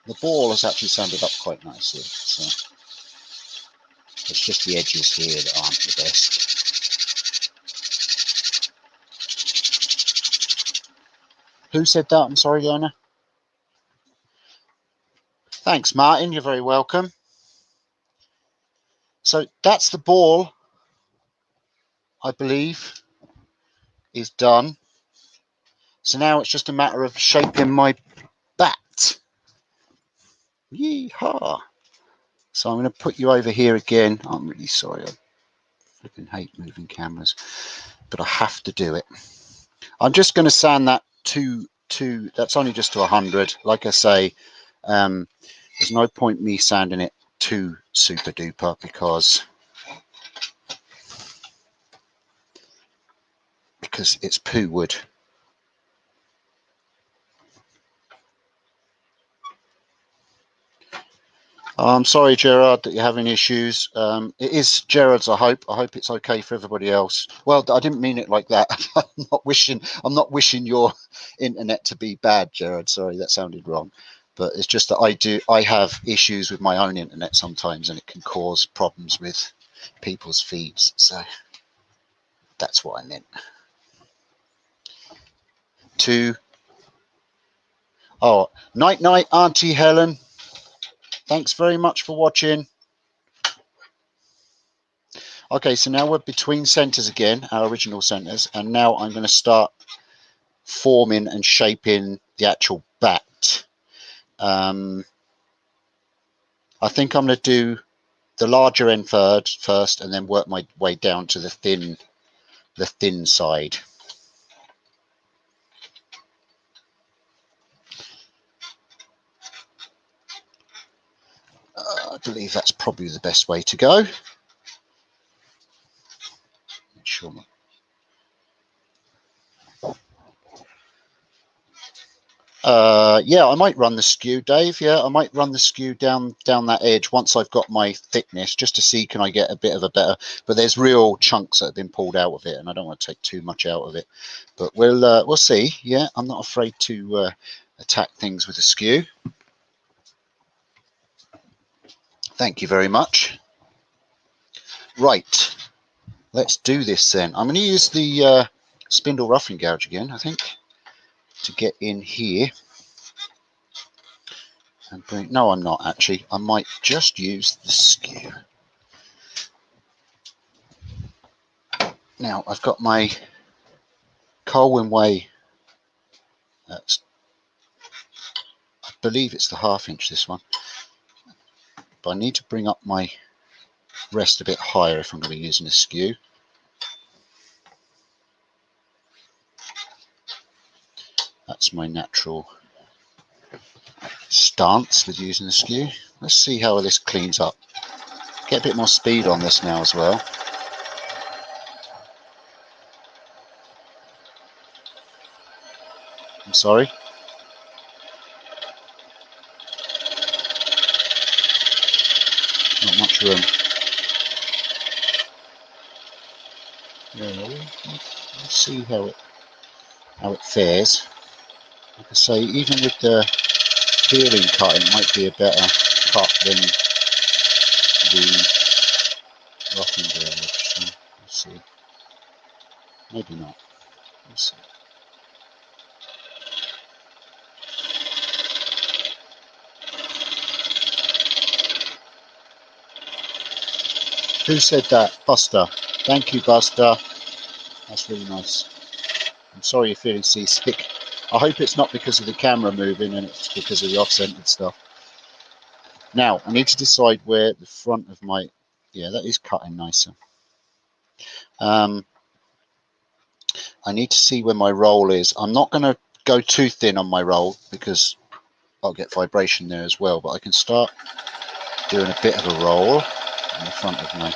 The ball has actually sanded up quite nicely. So it's just the edges here that aren't the best. Who said that? I'm sorry, Yana. Thanks, Martin. You're very welcome. So that's the ball, I believe, is done. So now it's just a matter of shaping my bat. Yeehaw. So I'm going to put you over here again. I'm really sorry. I flipping hate moving cameras, but I have to do it. I'm just going to sand that to that's only just to 100. Like I say, there's no point me sanding it too super duper because it's poo wood. I'm sorry, Gerard, that you're having issues. It is Gerard's. I hope it's okay for everybody else. Well, I didn't mean it like that. I'm not wishing your internet to be bad, Gerard. Sorry, that sounded wrong. But it's just that I have issues with my own internet sometimes, and it can cause problems with people's feeds. So that's what I meant. Oh, night, Auntie Helen. Thanks very much for watching. Okay, so now we're between centers again, our original centers, and now I'm going to start forming and shaping the actual bat. I think I'm going to do the larger end first, and then work my way down to the thin side. I believe that's probably the best way to go. Make sure yeah, I might run the skew, Dave. Yeah, I might run the skew down that edge once I've got my thickness, just to see can I get a bit of a better. But there's real chunks that have been pulled out of it, and I don't want to take too much out of it. But we'll see. Yeah, I'm not afraid to attack things with a skew. Thank you very much. Right, let's do this then. I'm going to use the spindle roughing gouge again, I think, to get in here. And bring, no, I'm not actually. I might just use the skew. Now I've got my Colwyn Way. I believe it's the 1/2 inch, this one. But I need to bring up my rest a bit higher if I'm going to be using a skew. That's my natural stance with using the skew. Let's see how this cleans up. Get a bit more speed on this now as well. I'm sorry. Not much room. Yeah, we'll see how it fares. Like I say, even with the peeling cut, it might be a better cut than the roughing gouge. So we'll see. Maybe not. We'll see. Who said that? Buster. Thank you, Buster. That's really nice. I'm sorry you're feeling seasick. I hope it's not because of the camera moving and it's because of the off-centered stuff. Now, I need to decide where the front of my... Yeah, that is cutting nicer. I need to see where my roll is. I'm not going to go too thin on my roll because I'll get vibration there as well, but I can start doing a bit of a roll in the front of my...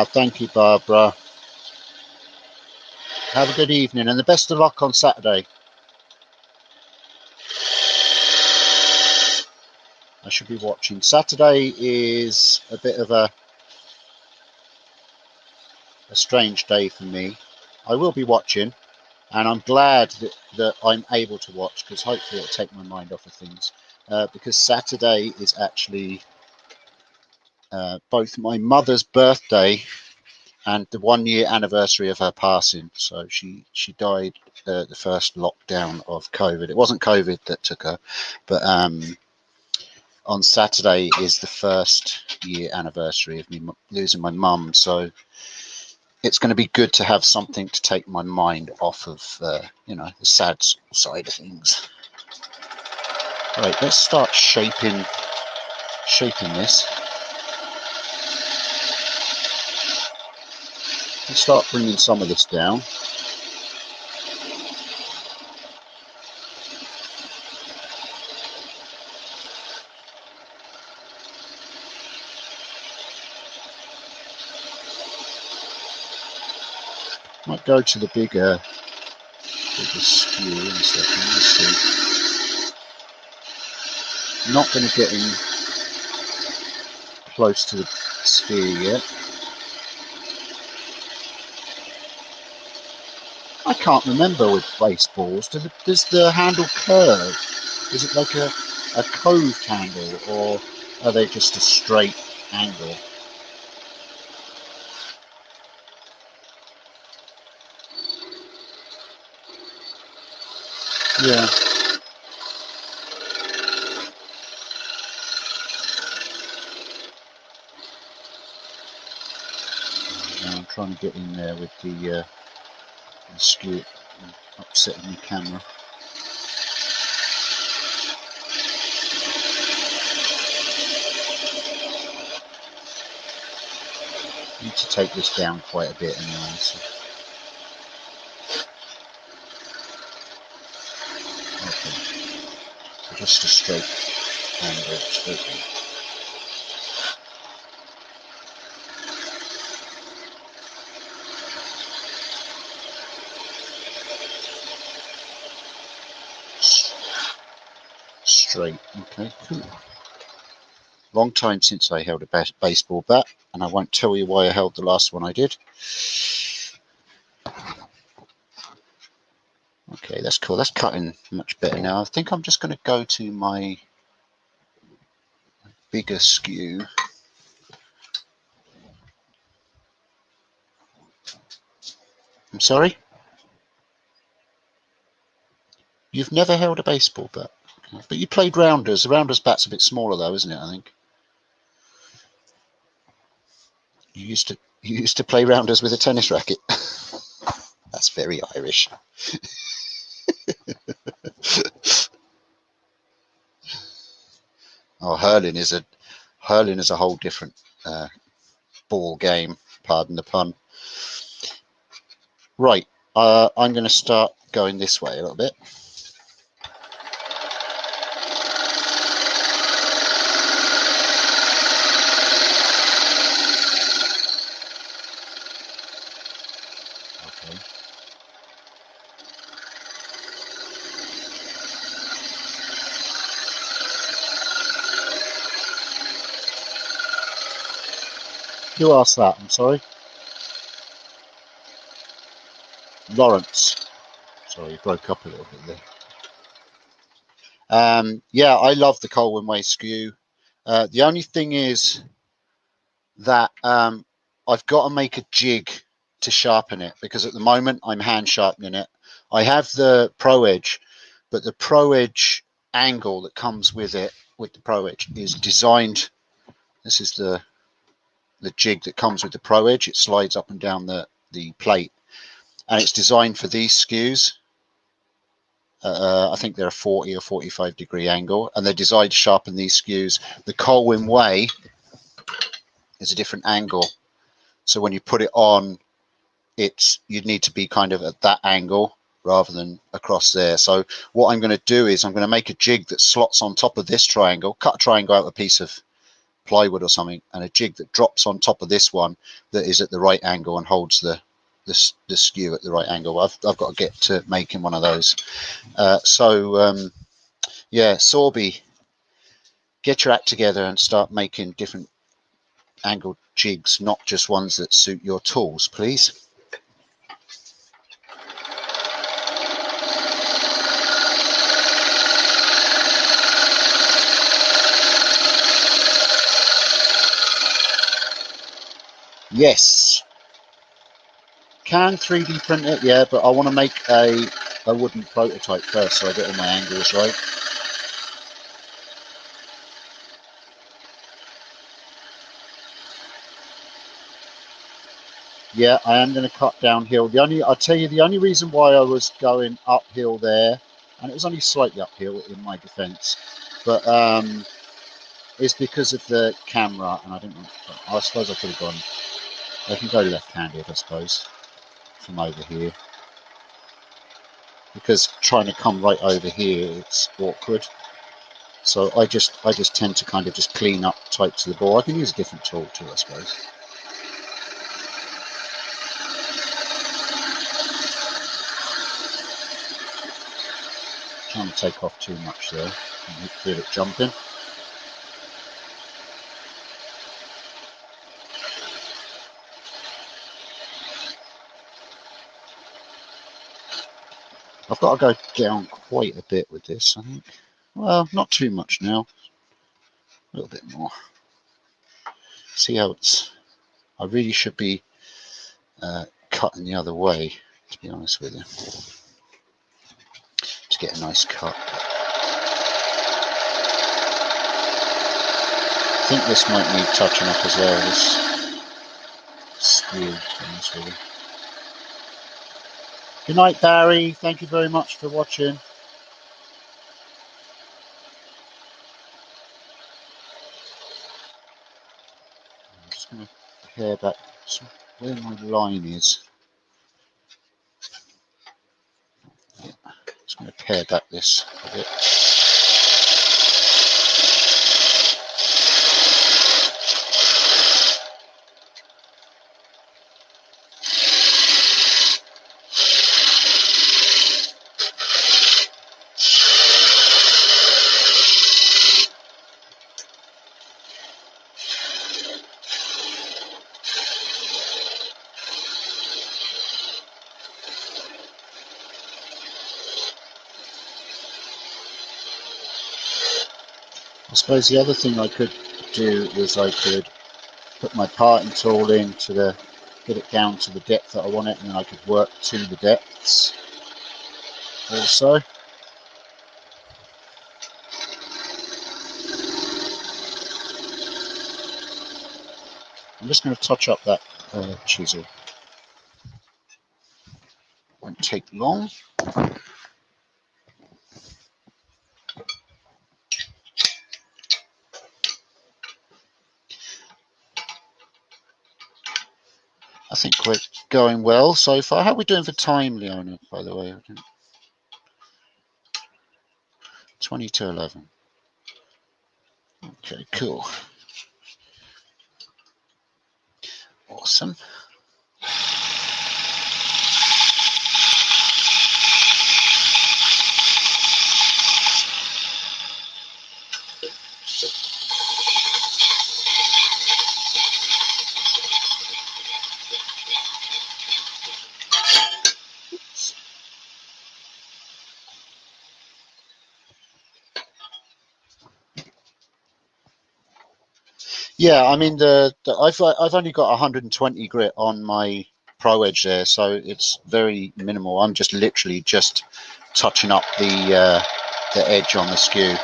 Thank you, Barbara. Have a good evening and the best of luck on Saturday. I should be watching. Saturday is a bit of a strange day for me. I will be watching, and I'm glad that I'm able to watch, because hopefully it'll take my mind off of things. Because Saturday is actually both my mother's birthday and the 1-year anniversary of her passing. So she died the first lockdown of COVID. It wasn't COVID that took her, but on Saturday is the 1st year anniversary of me losing my mum. So it's going to be good to have something to take my mind off of, you know, the sad side of things. Right, let's start shaping this. Let's start bringing some of this down. Might go to the bigger skew in a second. Let's see. I'm not going to get in close to the sphere yet. I can't remember with baseballs. Does the handle curve? Is it like a coved handle, or are they just a straight angle? Yeah. Now I'm trying to get in there with the skew, upsetting the camera. I need to take this down quite a bit anyway. So. Okay. So just a straight angle. Straight. Straight. Okay, cool. Long time since I held a baseball bat, and I won't tell you why I held the last one I did. Okay, that's cool. That's cutting much better now. I think I'm just going to go to my bigger skew. I'm sorry? You've never held a baseball bat? Okay. But you played rounders. The rounders bat's a bit smaller though, isn't it, I think? You used to play rounders with a tennis racket. That's very Irish. Oh, hurling is a whole different ball game. Pardon the pun. Right, I'm going to start going this way a little bit. Okay. Who asked that? I'm sorry. Lawrence. Sorry, you broke up a little bit there. Yeah, I love the Colwyn Way skew. The only thing is that I've got to make a jig to sharpen it, because at the moment I'm hand sharpening it. I have the Pro Edge, but the Pro Edge angle that comes with it, with the Pro Edge, is designed. This is the jig that comes with the Pro Edge. It slides up and down the plate, and it's designed for these skews. I think they're a 40 or 45 degree angle, and they're designed to sharpen these skews. The Colwyn Way is a different angle, so when you put it on, you'd need to be kind of at that angle rather than across there. So what I'm going to do is I'm going to make a jig that slots on top of this triangle, cut a triangle out of a piece of plywood or something, and a jig that drops on top of this one that is at the right angle and holds the skew at the right angle. I've got to get to making one of those. Yeah, Sorby, get your act together and start making different angled jigs, not just ones that suit your tools, please. Yes. Can 3D print it? Yeah, but I want to make a wooden prototype first, so I get all my angles right. Yeah, I am going to cut downhill. I'll tell you the only reason why I was going uphill there, and it was only slightly uphill in my defence, but it's because of the camera, and I suppose I could have gone. I can go left-handed, I suppose, from over here, because trying to come right over here, it's awkward. So I just tend to kind of just clean up tight to the bore. I can use a different tool too, I suppose. Trying to take off too much there. You feel it jumping. I've got to go down quite a bit with this, I think. Well, not too much now. A little bit more. See how it's... I really should be cutting the other way, to be honest with you. Just get a nice cut. I think this might need touching up as well, this steel. Good night, Barry. Thank you very much for watching. I'm just going to pair back where my line is. Yeah, just going to pair back this a bit. I suppose the other thing I could do is I could put my parting tool in to get it down to the depth that I want it, and then I could work to the depths also. I'm just going to touch up that chisel. Won't take long. I think we're going well so far. How are we doing for time, Leona, by the way? 20 to 11. Okay, cool. Awesome. Yeah, I mean I've only got 120 grit on my Pro Edge there, so it's very minimal. I'm just literally just touching up the edge on the skew.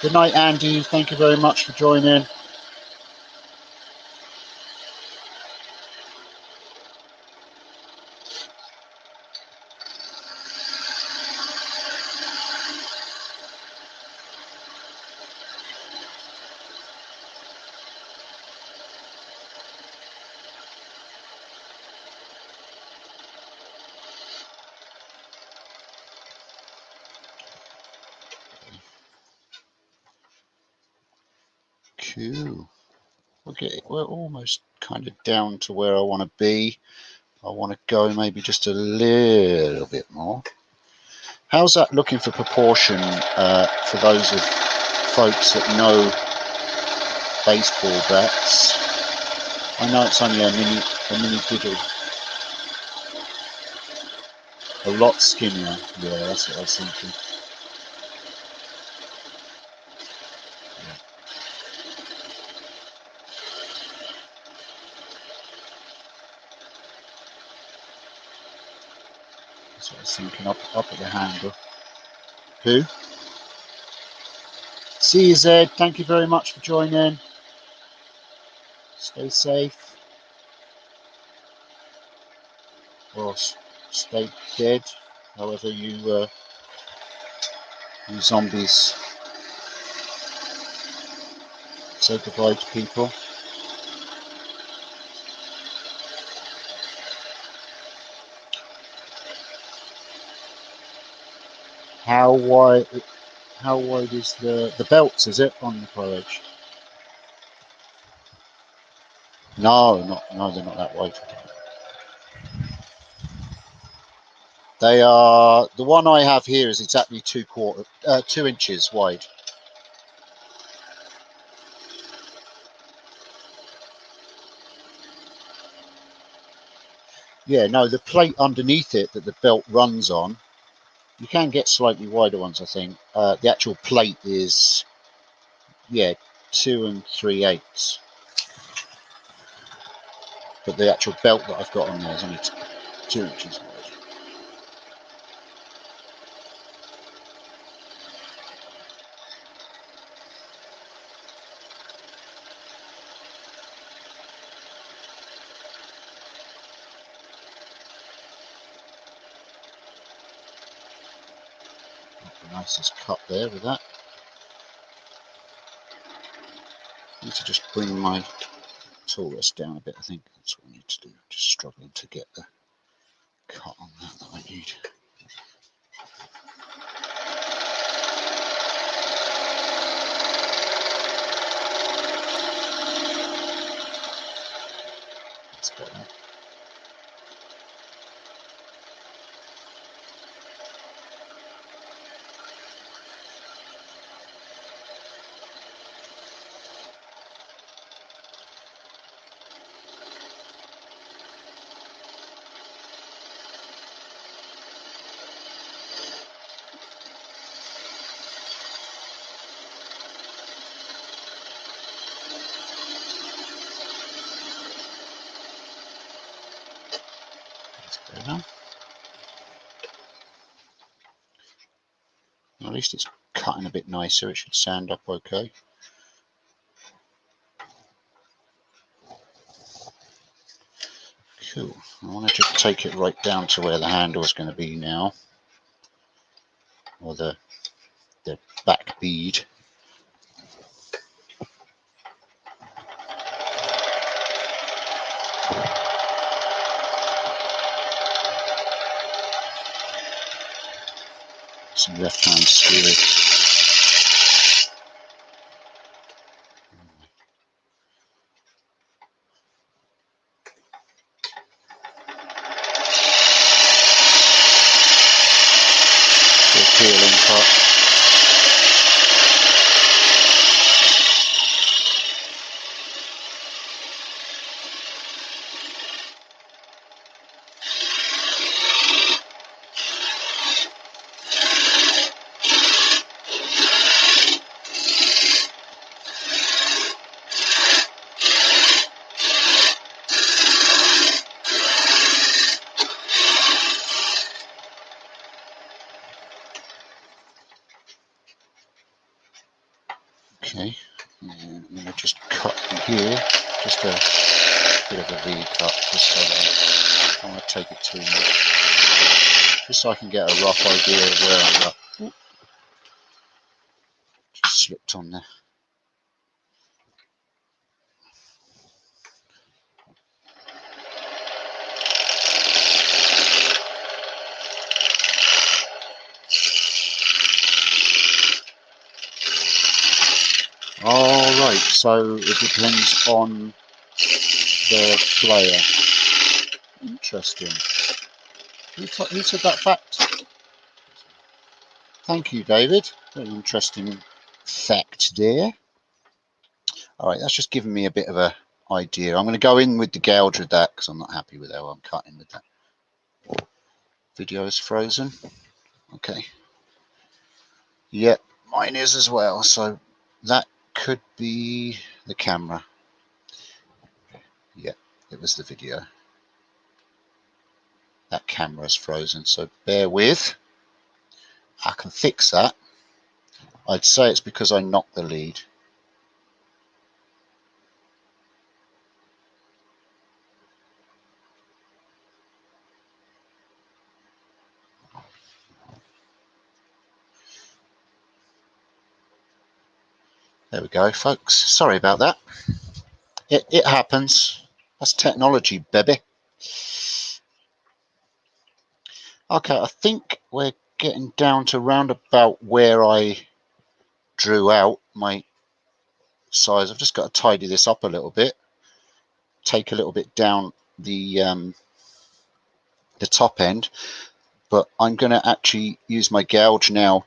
Good night, Andy. Thank you very much for joining. Cool. Okay, we're almost kind of down to where I want to be. I want to go maybe just a little bit more. How's that looking for proportion for those of folks that know baseball bats? I know it's only a mini diddle. A lot skinnier. Yeah, that's what I was thinking. Yeah. That's what I was thinking. Up at the handle. Who? See you, Zed. Thank you very much for joining. Stay safe. Or stay dead. However you zombies say goodbye to people. How wide is the belts, is it, on the Pro Edge? No, they're not that wide. They are, the one I have here is exactly 2 inches wide. Yeah, no, the plate underneath it that the belt runs on, you can get slightly wider ones, I think. The actual plate is, yeah, 2 3/8. But the actual belt that I've got on there is only 2 inches wide. Nicest cut there with that. I need to just bring my tool rest down a bit. I think that's what I need to do. Just struggling to get the cut on that I need. That's better. At least it's cutting a bit nicer. It should sand up okay. Cool. I want to just take it right down to where the handle is going to be now, or the back bead. Some left hand steering. Peeling part. Okay, and I'm going to just cut here, just a bit of a V cut, just so that I don't want to take it too much, just so I can get a rough idea of where I'm at. Ooh. Just slipped on there. All right, so it depends on the player. Interesting. Who said that fact? Thank you, David. Very interesting fact there. All right, that's just giving me a bit of an idea. I'm going to go in with the gouge with that because I'm not happy with how I'm cutting with that. Video is frozen. Okay. Yep, mine is as well. So that could be the camera. Yep, it was the video. That camera's frozen, so bear with. I can fix that. I'd say it's because I knocked the lead. There we go, folks. Sorry about that. It happens. That's technology, baby. Okay, I think we're getting down to round about where I drew out my size. I've just got to tidy this up a little bit. Take a little bit down the top end, but I'm going to actually use my gouge now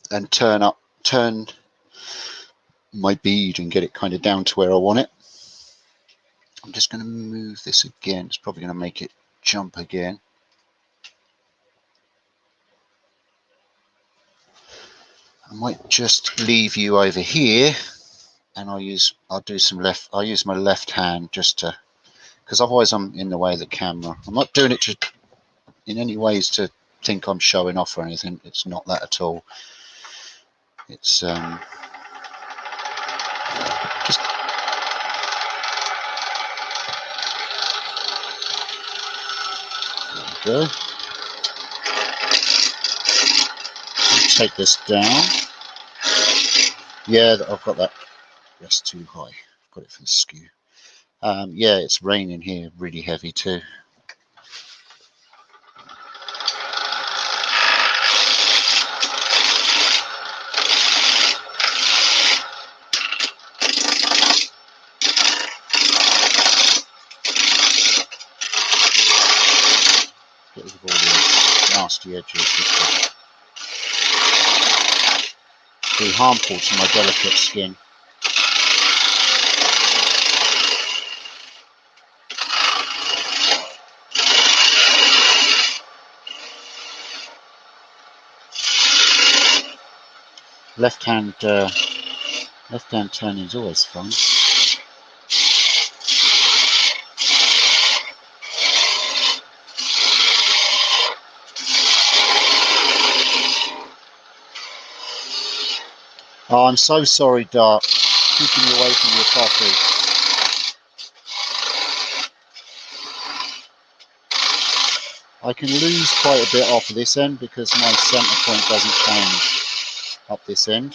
and turn my bead and get it kind of down to where I want it. I'm just going to move this again. It's probably going to make it jump again. I might just leave you over here, and I'll use my left hand just to, because otherwise I'm in the way of the camera. I'm not doing it to, in any ways to think I'm showing off or anything. It's not that at all. It's just there we go. Take this down. Yeah, I've got that. That's too high. I've got it for the skew. Yeah, it's raining here, really heavy too. Get rid of all the nasty edges that could be harmful to my delicate skin. Left hand turning is always fun. Oh, I'm so sorry, Dart. Keeping you away from your coffee. I can lose quite a bit off of this end because my centre point doesn't change up this end.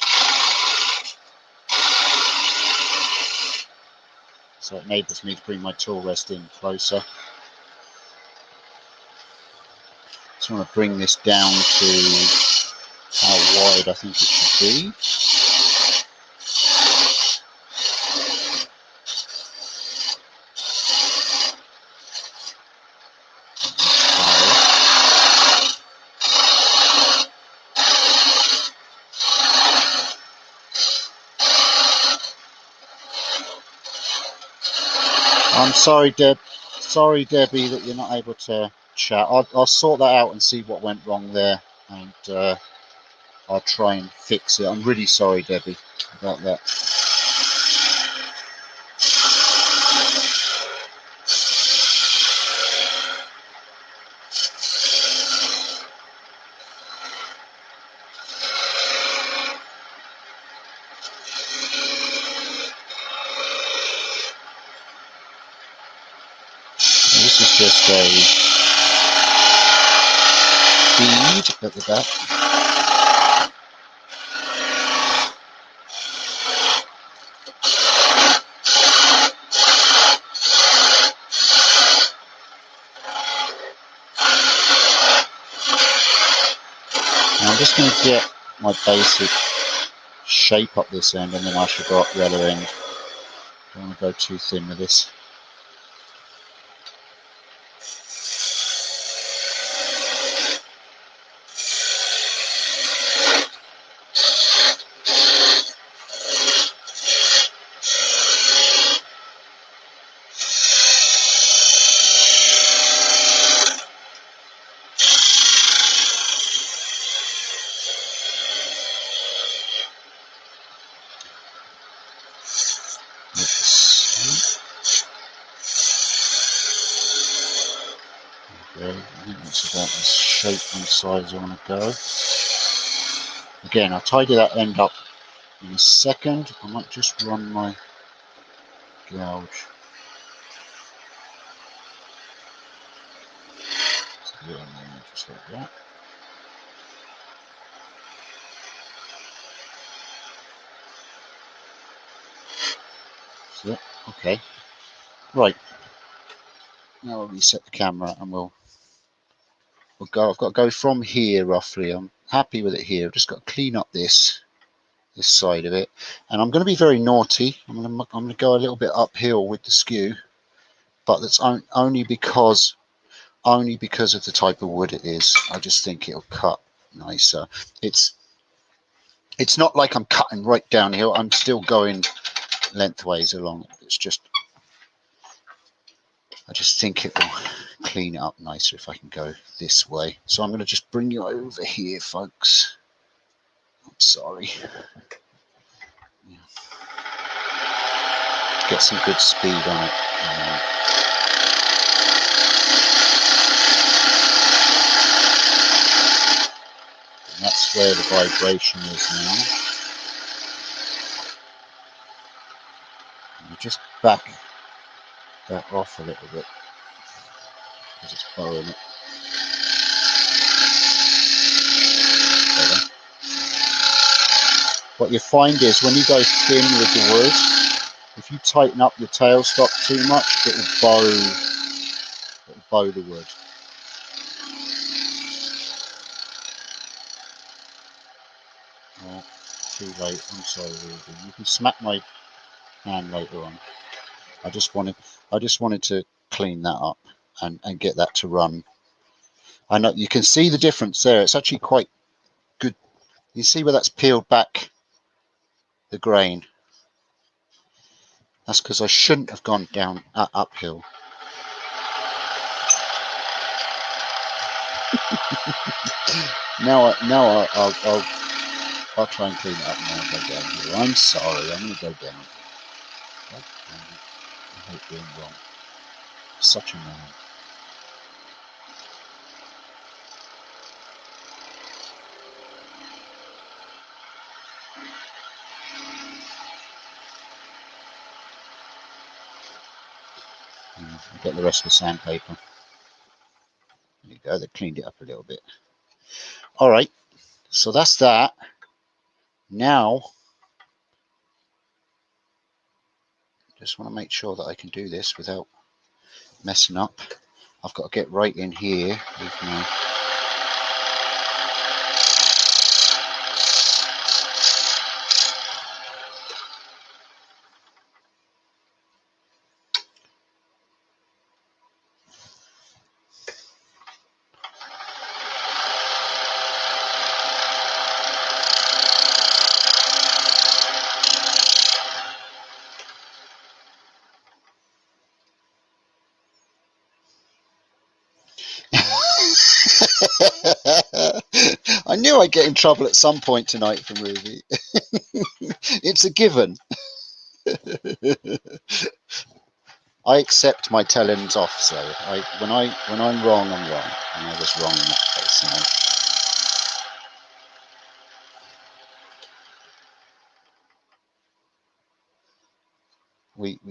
So it enables me to bring my tool rest in closer. Just want to bring this down to how wide I think it should be. I'm sorry, Debbie, that you're not able to chat. I'll sort that out and see what went wrong there, and I'll try and fix it. I'm really sorry, Debbie, about that. This is just a bead at the back. Now I'm just going to get my basic shape up this end, and then I should go up the other end. Don't want to go too thin with this. Okay, I think that's about the shape and size I want to go. Again, I'll tidy that end up in a second. I might just run my gouge. Just like that. So, okay. Right. Now I'll reset the camera and we'll go. I've got to go from here roughly. I'm happy with it here. I've just got to clean up this side of it, and I'm going to be very naughty. I'm going to go a little bit uphill with the skew, but that's only because of the type of wood it is. I just think it'll cut nicer. It's not like I'm cutting right downhill. I'm still going lengthways along. It's just, I just think it will clean it up nicer if I can go this way. So I'm going to just bring you over here, folks. I'm sorry. Get some good speed on it. That's where the vibration is now. You just back that off a little bit because it's borrowing it. What you find is when you go thin with the wood, if you tighten up your tailstock too much, it'll bow the wood. Oh, too late. I'm sorry, Ruby. You can smack my hand later on. I just wanted to clean that up and get that to run. I know you can see the difference there. It's actually quite good. You see where that's peeled back the grain. That's because I shouldn't have gone down uphill. Now I'll try and clean it up now. I'll go down here. I'm sorry. I'm going to go down. I hate being wrong. Such a man. I'll get the rest of the sandpaper. There you go. They cleaned it up a little bit. All right. So that's that. Now, just want to make sure that I can do this without messing up. I've got to get right in here with my I knew I'd get in trouble at some point tonight from Ruby. It's a given. I accept my tellings off, so when I'm wrong, I'm wrong, and I was wrong in that case.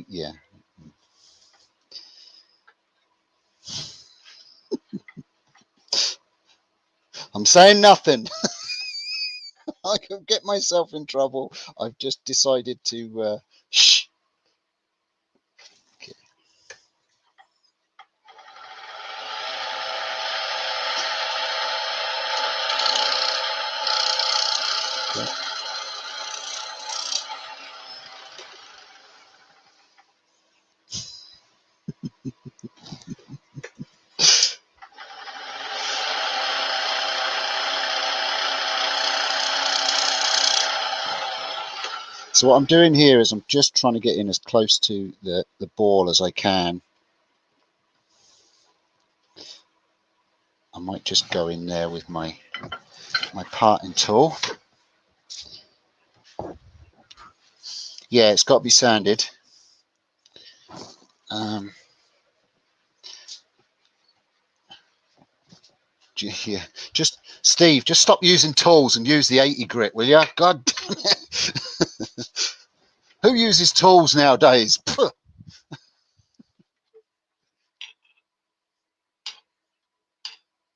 Yeah. I'm saying nothing. I could get myself in trouble. I've just decided to shh. Okay. Okay. So what I'm doing here is I'm just trying to get in as close to the ball as I can. I might just go in there with my parting tool. Yeah, it's got to be sanded. Yeah, just Steve, just stop using tools and use the 80 grit, will you? God damn it. Who uses tools nowadays?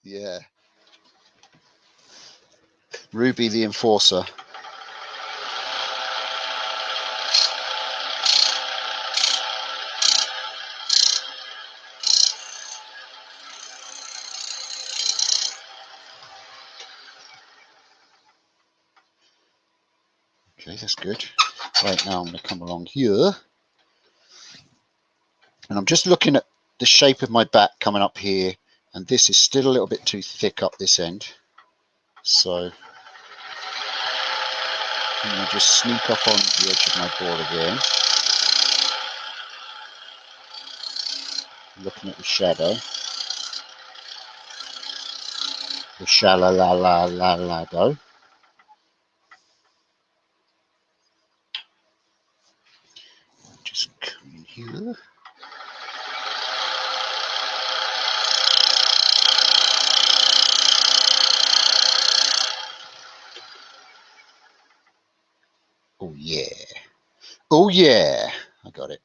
Yeah. Ruby the enforcer. Okay, that's good. Right, now I'm going to come along here. And I'm just looking at the shape of my back coming up here. And this is still a little bit too thick up this end. So I'm going to just sneak up on the edge of my board again. Looking at the shadow. The shala-la-la-la-la-do. Just come in here. yeah. Oh yeah, I got it.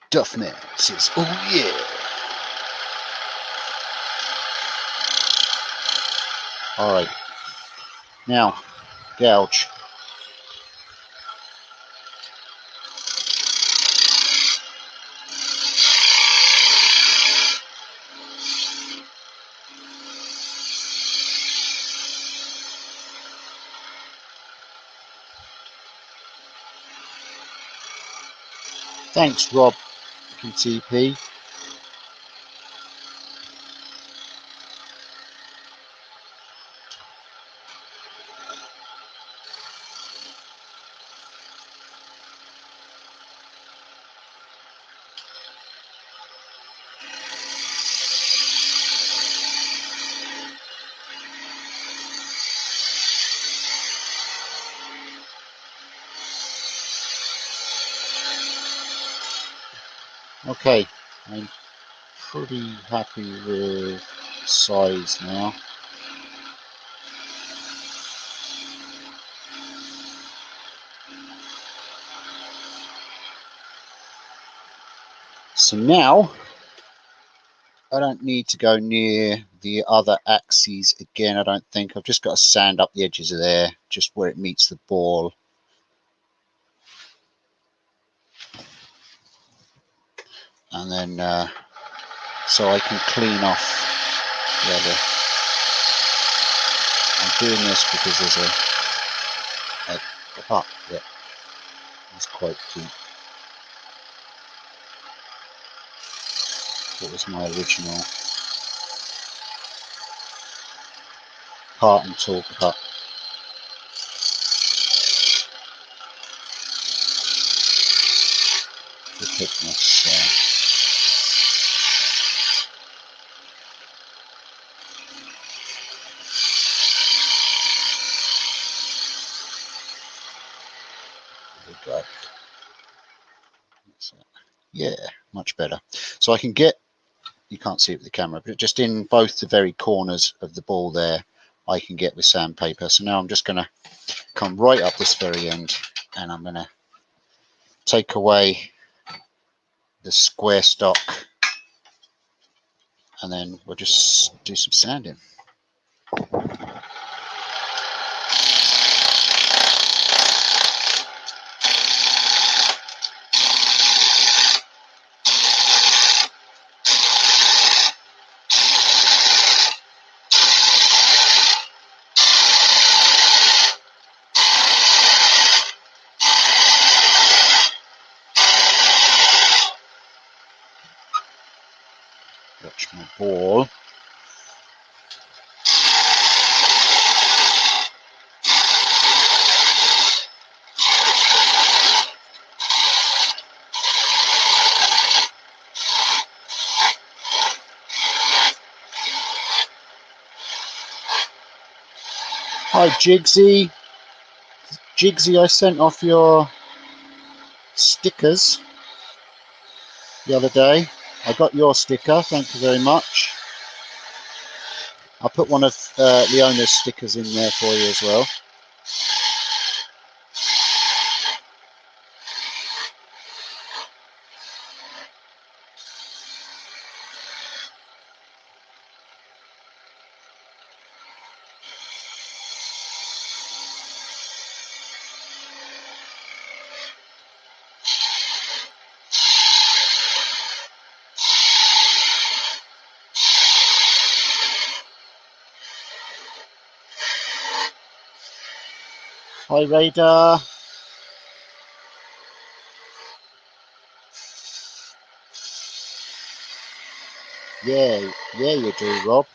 Duffman says, oh yeah. All right, now gouge. Thanks, Rob PTP. Okay, I'm pretty happy with size now. So now I don't need to go near the other axes again. I don't think. I've just got to sand up the edges of there, just where it meets the ball. And then so I can clean off the other. I'm doing this because there's a cut. Yeah, it's quite deep. It was my original part and tool cut. The thickness. There we go. Yeah, much better. So I can get, you can't see it with the camera, but just in both the very corners of the ball there, I can get with sandpaper. So now I'm just going to come right up this very end, and I'm going to take away the square stock, and then we'll just do some sanding. Watch my ball. Hi Jigsy. Jigsy, I sent off your stickers the other day. I got your sticker, thank you very much. I'll put one of Leona's stickers in there for you as well. Hi Radar. Yeah, you do, Rob.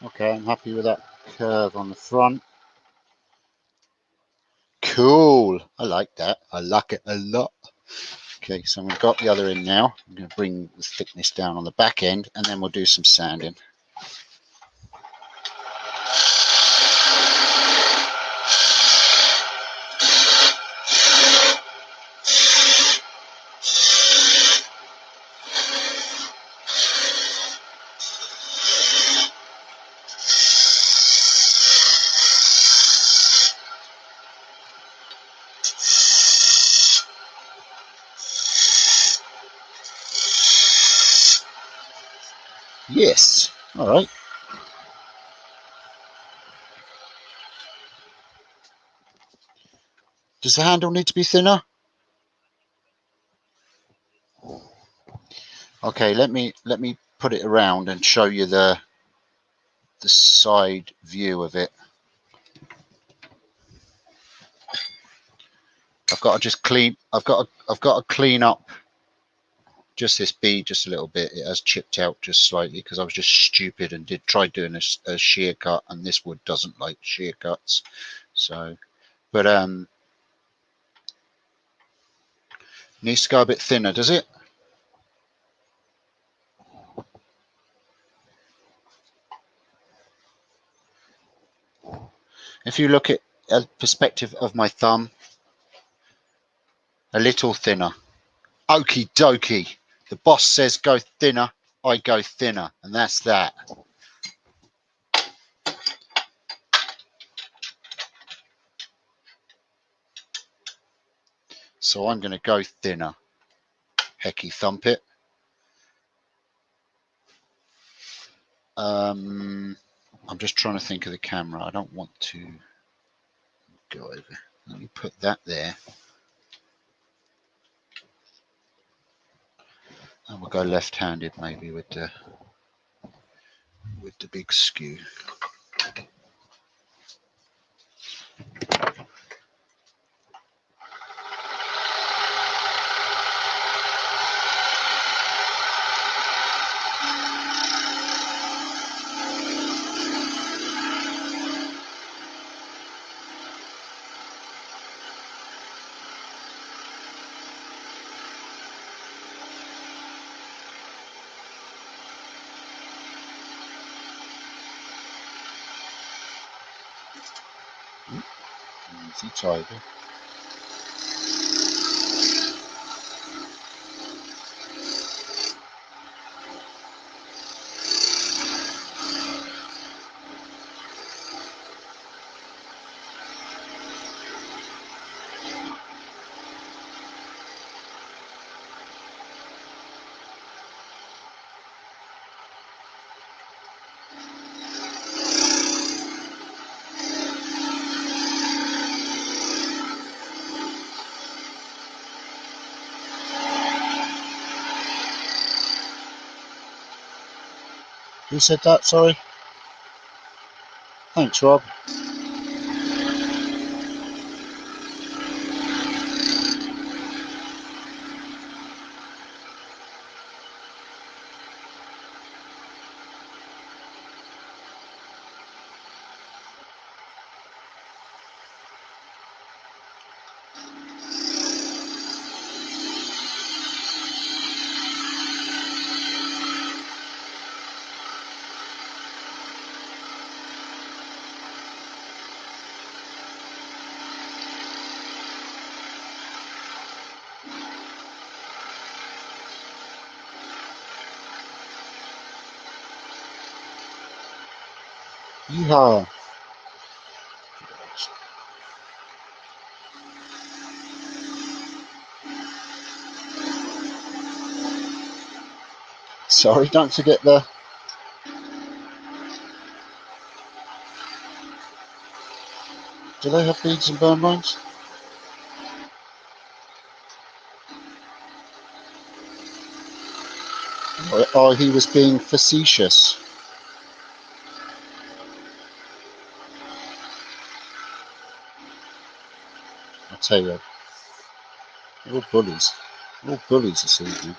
Okay, I'm happy with that curve on the front. Cool. I like that. I like it a lot. Okay, so we've got the other in now. I'm going to bring the thickness down on the back end, and then we'll do some sanding. Yes. All right. Does the handle need to be thinner? Okay, let me put it around and show you the side view of it. I've got to just clean. I've got to clean up just this bead just a little bit. It has chipped out just slightly because I was just stupid and tried doing a shear cut, and this wood doesn't like shear cuts. So, but needs to go a bit thinner, does it? If you look at a perspective of my thumb, a little thinner. Okie dokie. The boss says go thinner, I go thinner, and that's that. So I'm going to go thinner. Hecky thump it. I'm just trying to think of the camera. I don't want to go over. Let me put that there. And we'll go left-handed maybe with the big skew. Easy tiger. Who said that? Sorry. Thanks, Rob. Yeehaw. Sorry, don't forget the... Do they have beads and burn lines? Oh, he was being facetious. I tell you, they're all bullies. They're all bullies this evening.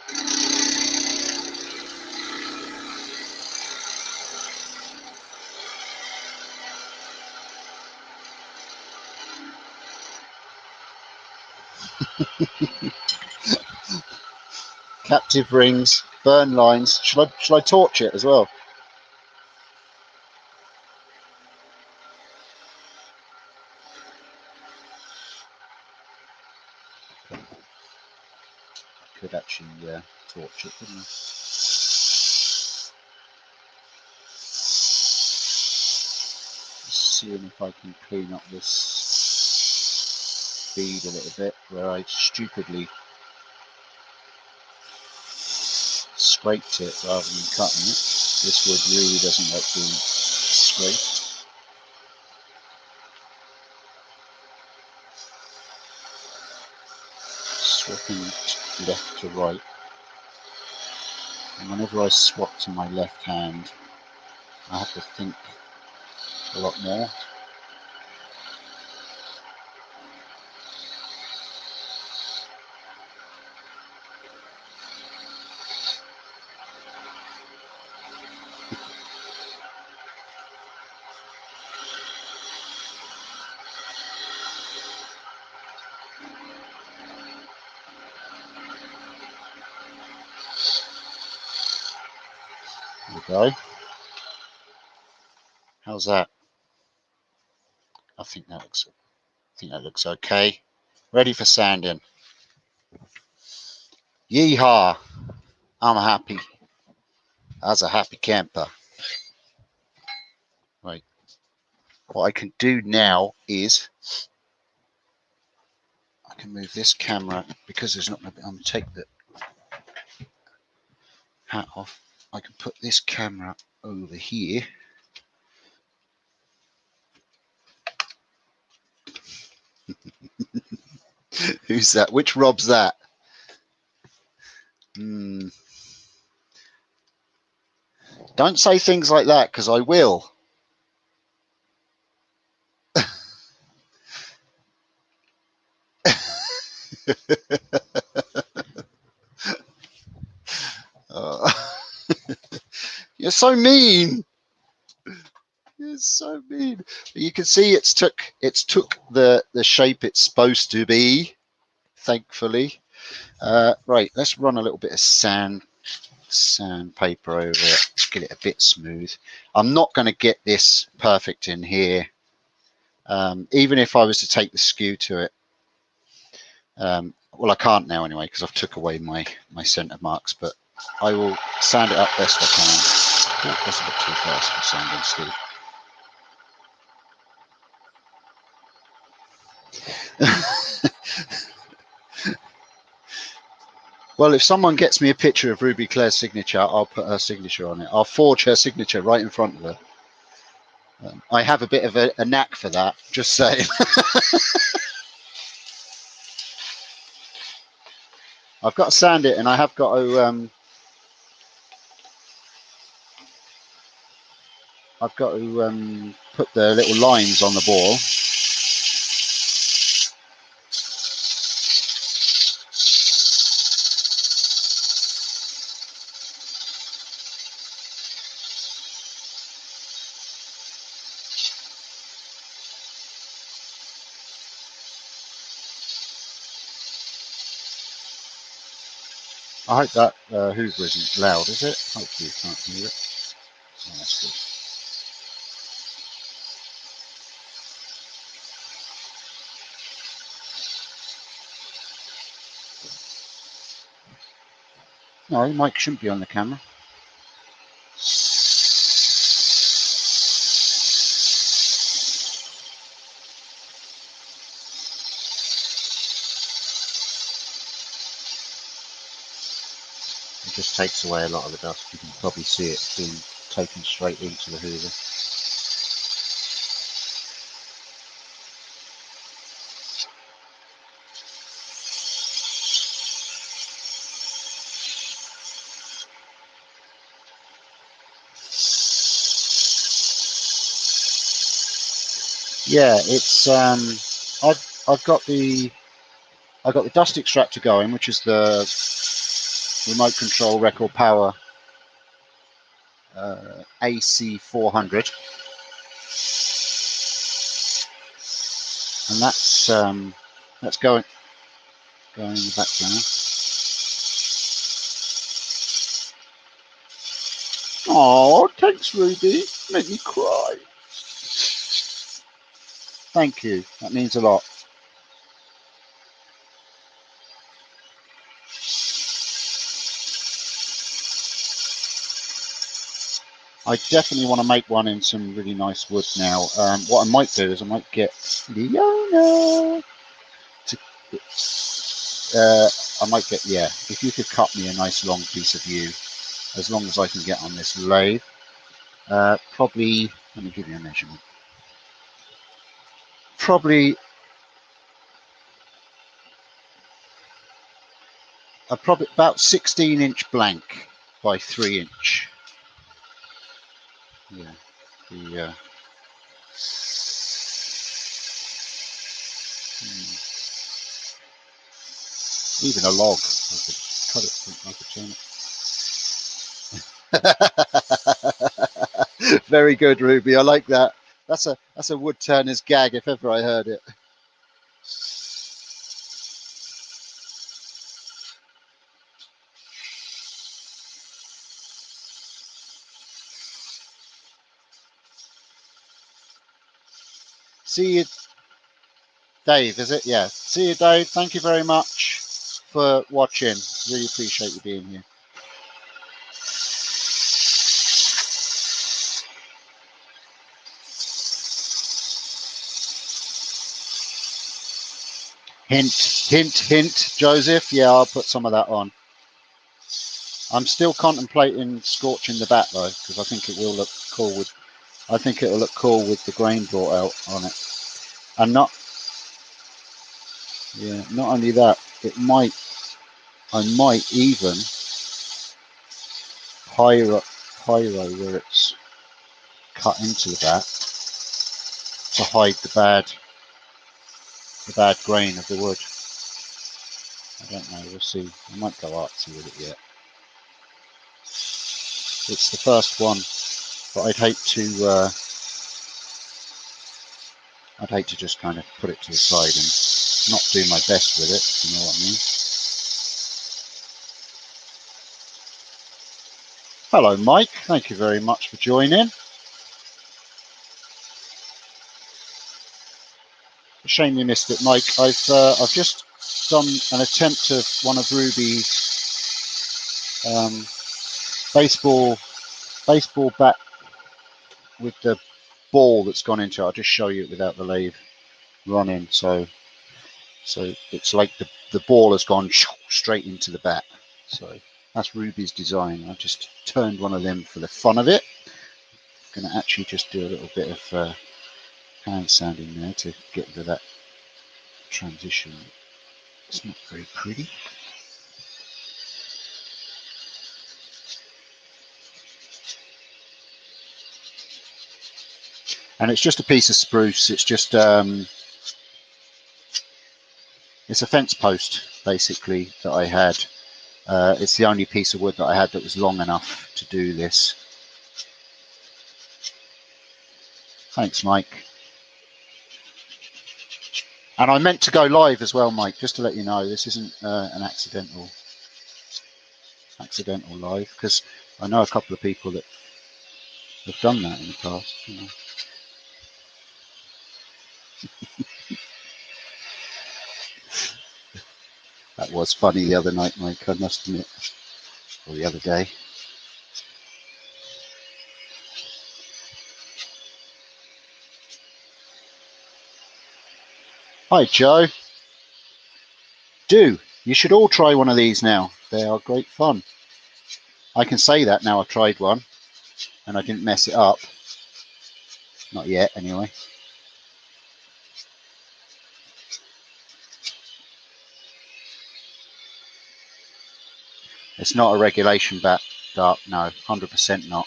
Captive rings, burn lines. Shall I torch it as well? could actually torch it, couldn't I? Just seeing if I can clean up this feed a little bit where I stupidly scraped it rather than cutting it. This wood really doesn't like being scraped. Swapping it left to right. And whenever I swap to my left hand, I have to think a lot more. There we go. How's that? I think that looks okay. Ready for sanding. Yeehaw! I'm happy. As a happy camper. Right. What I can do now is I can move this camera because there's not going to be. I'm going to take the hat off. I can put this camera over here. Who's that? Which Rob's that? Don't say things like that because I will. You're so mean. You're so mean. You can see it's took the shape it's supposed to be. Thankfully. Right. Let's run a little bit of sandpaper over it. Let's get it a bit smooth. I'm not going to get this perfect in here. Even if I was to take the skew to it. Well, I can't now anyway because I've took away my center marks, but I will sand it up best I can. Oh, that's a bit too fast for sanding, Steve. Well, if someone gets me a picture of Ruby Claire's signature, I'll put her signature on it. I'll forge her signature right in front of her. I have a bit of a knack for that, just saying. I've got to sand it, and I have got to. I've got to put the little lines on the ball. I hope that Hoover isn't loud, is it? Hopefully you can't hear it. Oh, that's good. No, the mic shouldn't be on the camera. It just takes away a lot of the dust. You can probably see it being taken straight into the Hoover. Yeah, it's I've got the dust extractor going, which is the remote control record power AC 400, and that's going in the background. Oh, thanks, Ruby. Make me cry. Thank you. That means a lot. I definitely want to make one in some really nice wood now. What I might do is I might get Leona to, I might get, yeah, if you could cut me a nice long piece of yew, as long as I can get on this lathe, probably, let me give you a measurement, probably about 16-inch blank by 3-inch. Yeah, the even a log, I could cut it, I could turn it. Very good, Ruby. I like that. That's a woodturner's gag if ever I heard it. See you, Dave, is it? Yeah. See you, Dave. Thank you very much for watching. Really appreciate you being here. Hint, hint, hint, Joseph. Yeah, I'll put some of that on. I'm still contemplating scorching the back though, because I think it will look cool with. I think it'll look cool with the grain brought out on it. And not, yeah, not only that, I might even pyro where it's cut into the back to hide the bad grain of the wood. I don't know, we'll see. I might go artsy with it yet. It's the first one, but I'd hate to just kind of put it to the side and not do my best with it, if you know what I mean. Hello, Mike. Thank you very much for joining. Shame you missed it, Mike. I've just done an attempt of one of Ruby's baseball bat with the ball that's gone into it. I'll just show you it without the lathe running. So it's like the ball has gone straight into the bat. So that's Ruby's design. I just turned one of them for the fun of it. I'm going to actually just do a little bit of hand sanding there to get rid of that transition. It's not very pretty. And it's just a piece of spruce. It's just it's a fence post basically that I had. It's the only piece of wood that I had that was long enough to do this. Thanks, Mike. And I meant to go live as well, Mike, just to let you know. This isn't an accidental live, because I know a couple of people that have done that in the past. You know. That was funny the other night, Mike, I must admit, or the other day. Hi, Joe. You should all try one of these now. They are great fun. I can say that now I've tried one and I didn't mess it up. Not yet, anyway. It's not a regulation bat, Dark. No, 100% not.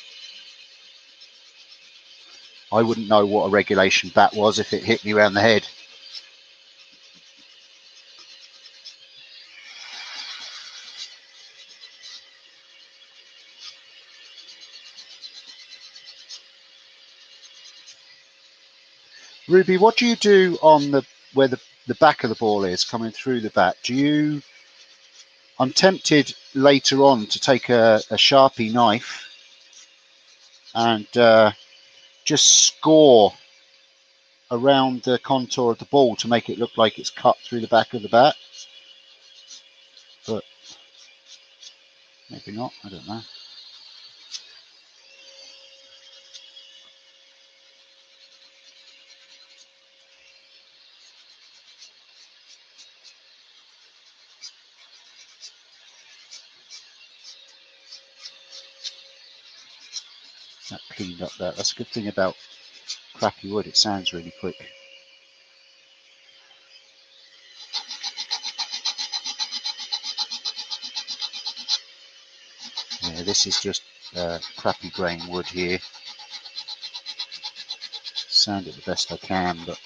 I wouldn't know what a regulation bat was if it hit me around the head. Ruby, what do you do on where the back of the ball is coming through the bat? I'm tempted later on to take a Sharpie knife and just score around the contour of the ball to make it look like it's cut through the back of the bat. But maybe not, I don't know. That cleaned up that. That's a good thing about crappy wood, it sounds really quick. Yeah, this is just crappy grain wood here. Sound it the best I can, but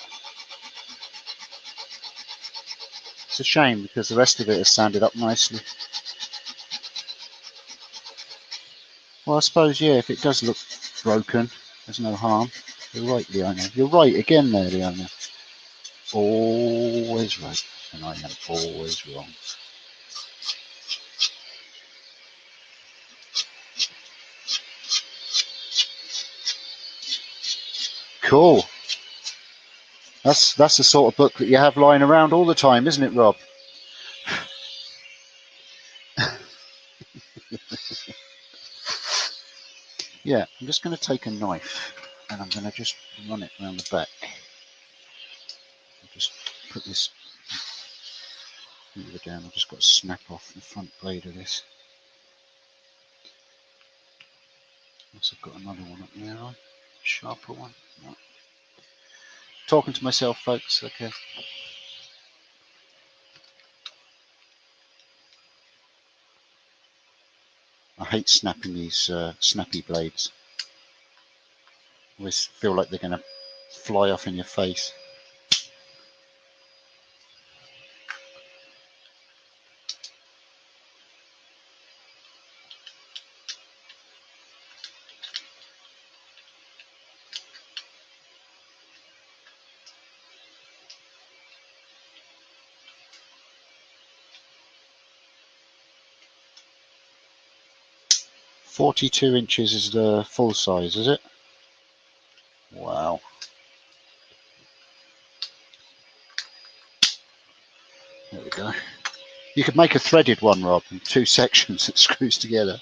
it's a shame because the rest of it has sounded up nicely. Well, I suppose, yeah, if it does look broken, there's no harm. You're right, Leona. You're right again there, Leona. Always right, and I am always wrong. Cool. That's the sort of book that you have lying around all the time, isn't it, Rob? Yeah, I'm just going to take a knife and I'm going to just run it around the back. I'll just put this down. I've just got to snap off the front blade of this. Unless I've got another one up there, a sharper one. No. Talking to myself, folks. Okay. I hate snapping these snappy blades. I always feel like they're going to fly off in your face. .42 inches is the full size, is it? Wow. There we go. You could make a threaded one, Rob, in 2 sections that screws together.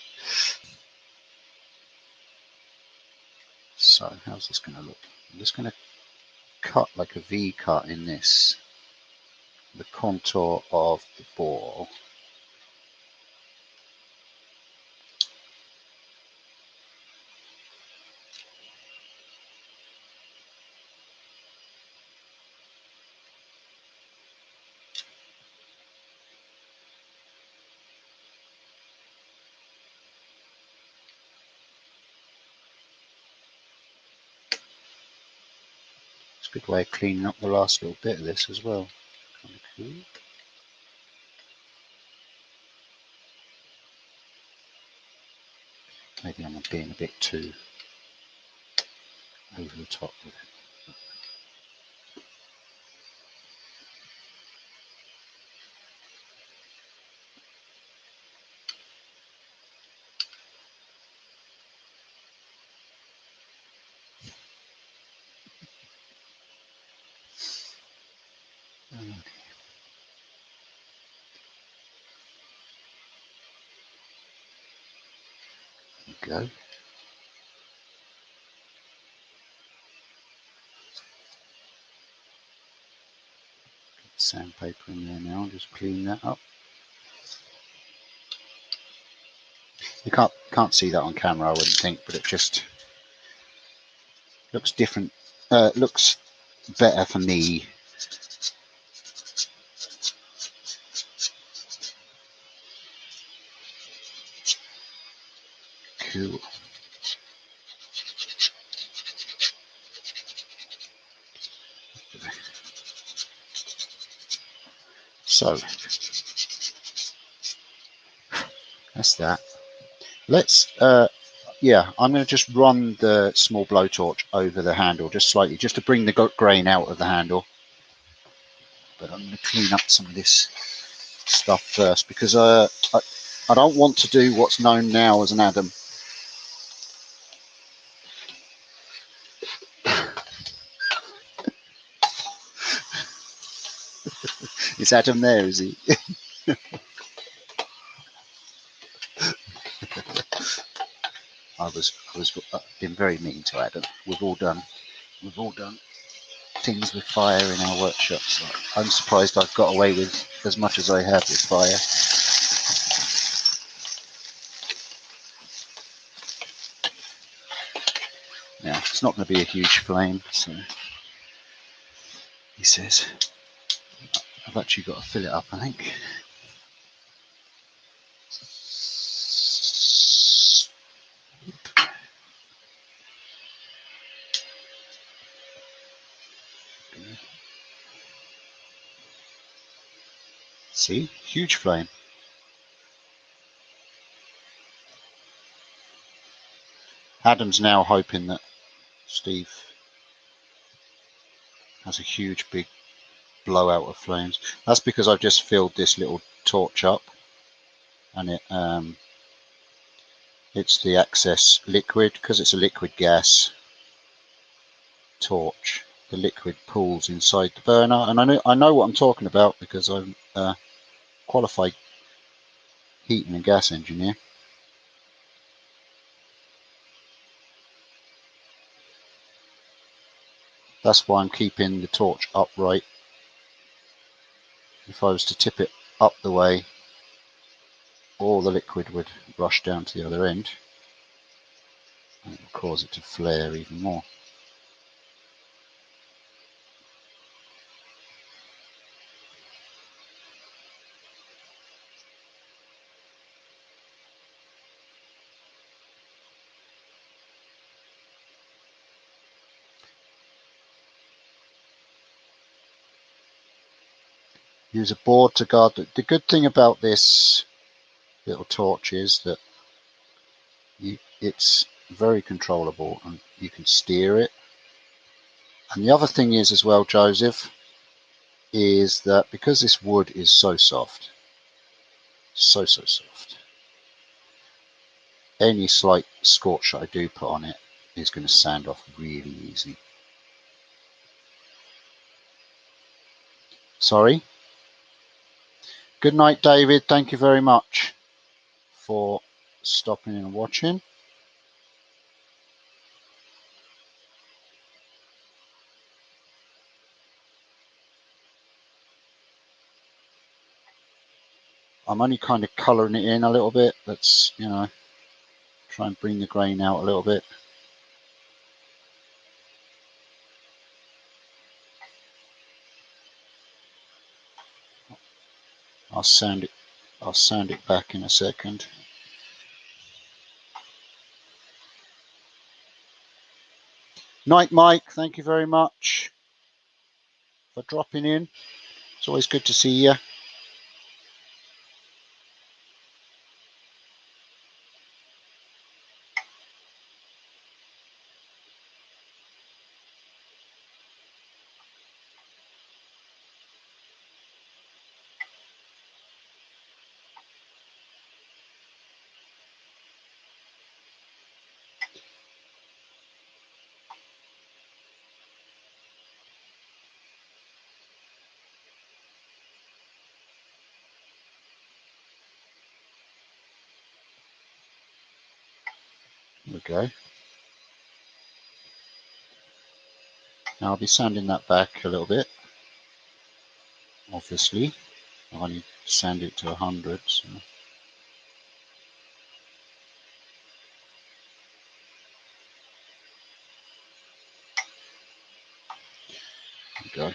So, how's this going to look? I'm just going to cut like a V cut in this, the contour of the ball. It's a good way of cleaning up the last little bit of this as well. Kind of cool. Maybe I'm being a bit too over the top with it. There we go. Sandpaper in there now, just clean that up. You can't see that on camera, I wouldn't think, but it just looks different. Looks better for me. Cool. So that's that. Let's yeah, I'm going to just run the small blowtorch over the handle just slightly, just to bring the grain out of the handle. But I'm going to clean up some of this stuff first because I don't want to do what's known now as an Adam. Is Adam there, is he? I've been very mean to Adam. We've all done things with fire in our workshops. I'm surprised I've got away with as much as I have with fire. Now, it's not going to be a huge flame, so he says. I've actually got to fill it up, I think. See, huge flame. Adam's now hoping that Steve has a huge big blowout of flames. That's because I've just filled this little torch up, and it's the excess liquid. Because it's a liquid gas torch, the liquid pools inside the burner, and I know what I'm talking about because I'm a qualified heating and gas engineer. That's why I'm keeping the torch upright. If I was to tip it up the way, all the liquid would rush down to the other end and it would cause it to flare even more. Use a board to guard. The good thing about this little torch is that it's very controllable and you can steer it. And the other thing is as well, Joseph, is that because this wood is so soft, so soft, any slight scorch that I do put on it is going to sand off really easy. Sorry. Good night, David. Thank you very much for stopping and watching. I'm only kind of colouring it in a little bit. Let's, try and bring the grain out a little bit. I'll sand it back in a second. Night, Mike. Thank you very much for dropping in. It's always good to see you. There we go. Now I'll be sanding that back a little bit. Obviously, I need to sand it to 100. So. There we go.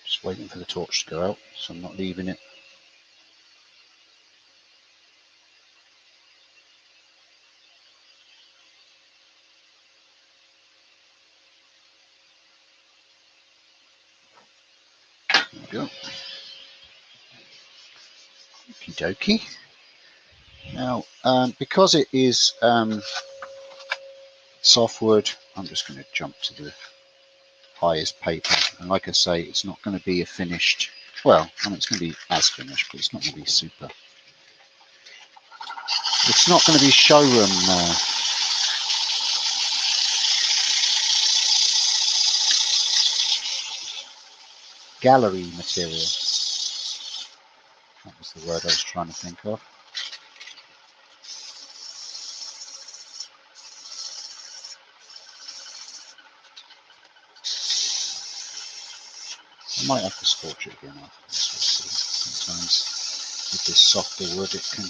Just waiting for the torch to go out, so I'm not leaving it. There we go. Okie dokie. Now, because it is softwood, I'm just going to jump to the highest paper. And like I say, it's not going to be a finished, well, I mean, it's going to be as finished, but it's not going to be super. It's not going to be showroom gallery material. That was the word I was trying to think of. I might have to scorch it again after this. We'll see. Sometimes with this softer wood it can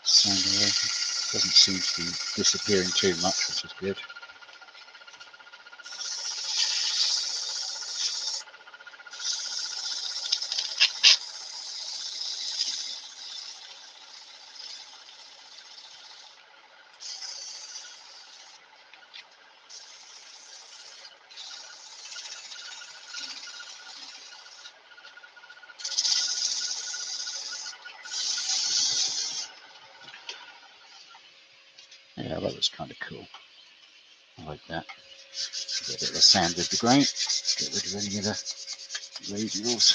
sand away. It doesn't seem to be disappearing too much, which is good. Yeah, that was kind of cool. I like that. Get a bit of a sand with the grain. Get rid of any of the radials.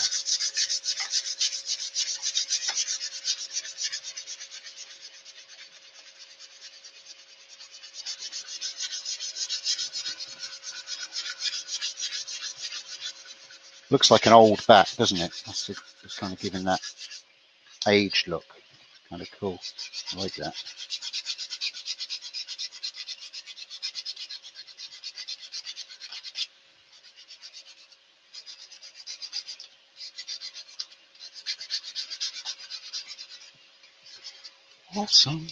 Looks like an old bat, doesn't it? It's kind of giving that aged look. Kind of cool. I like that. Awesome.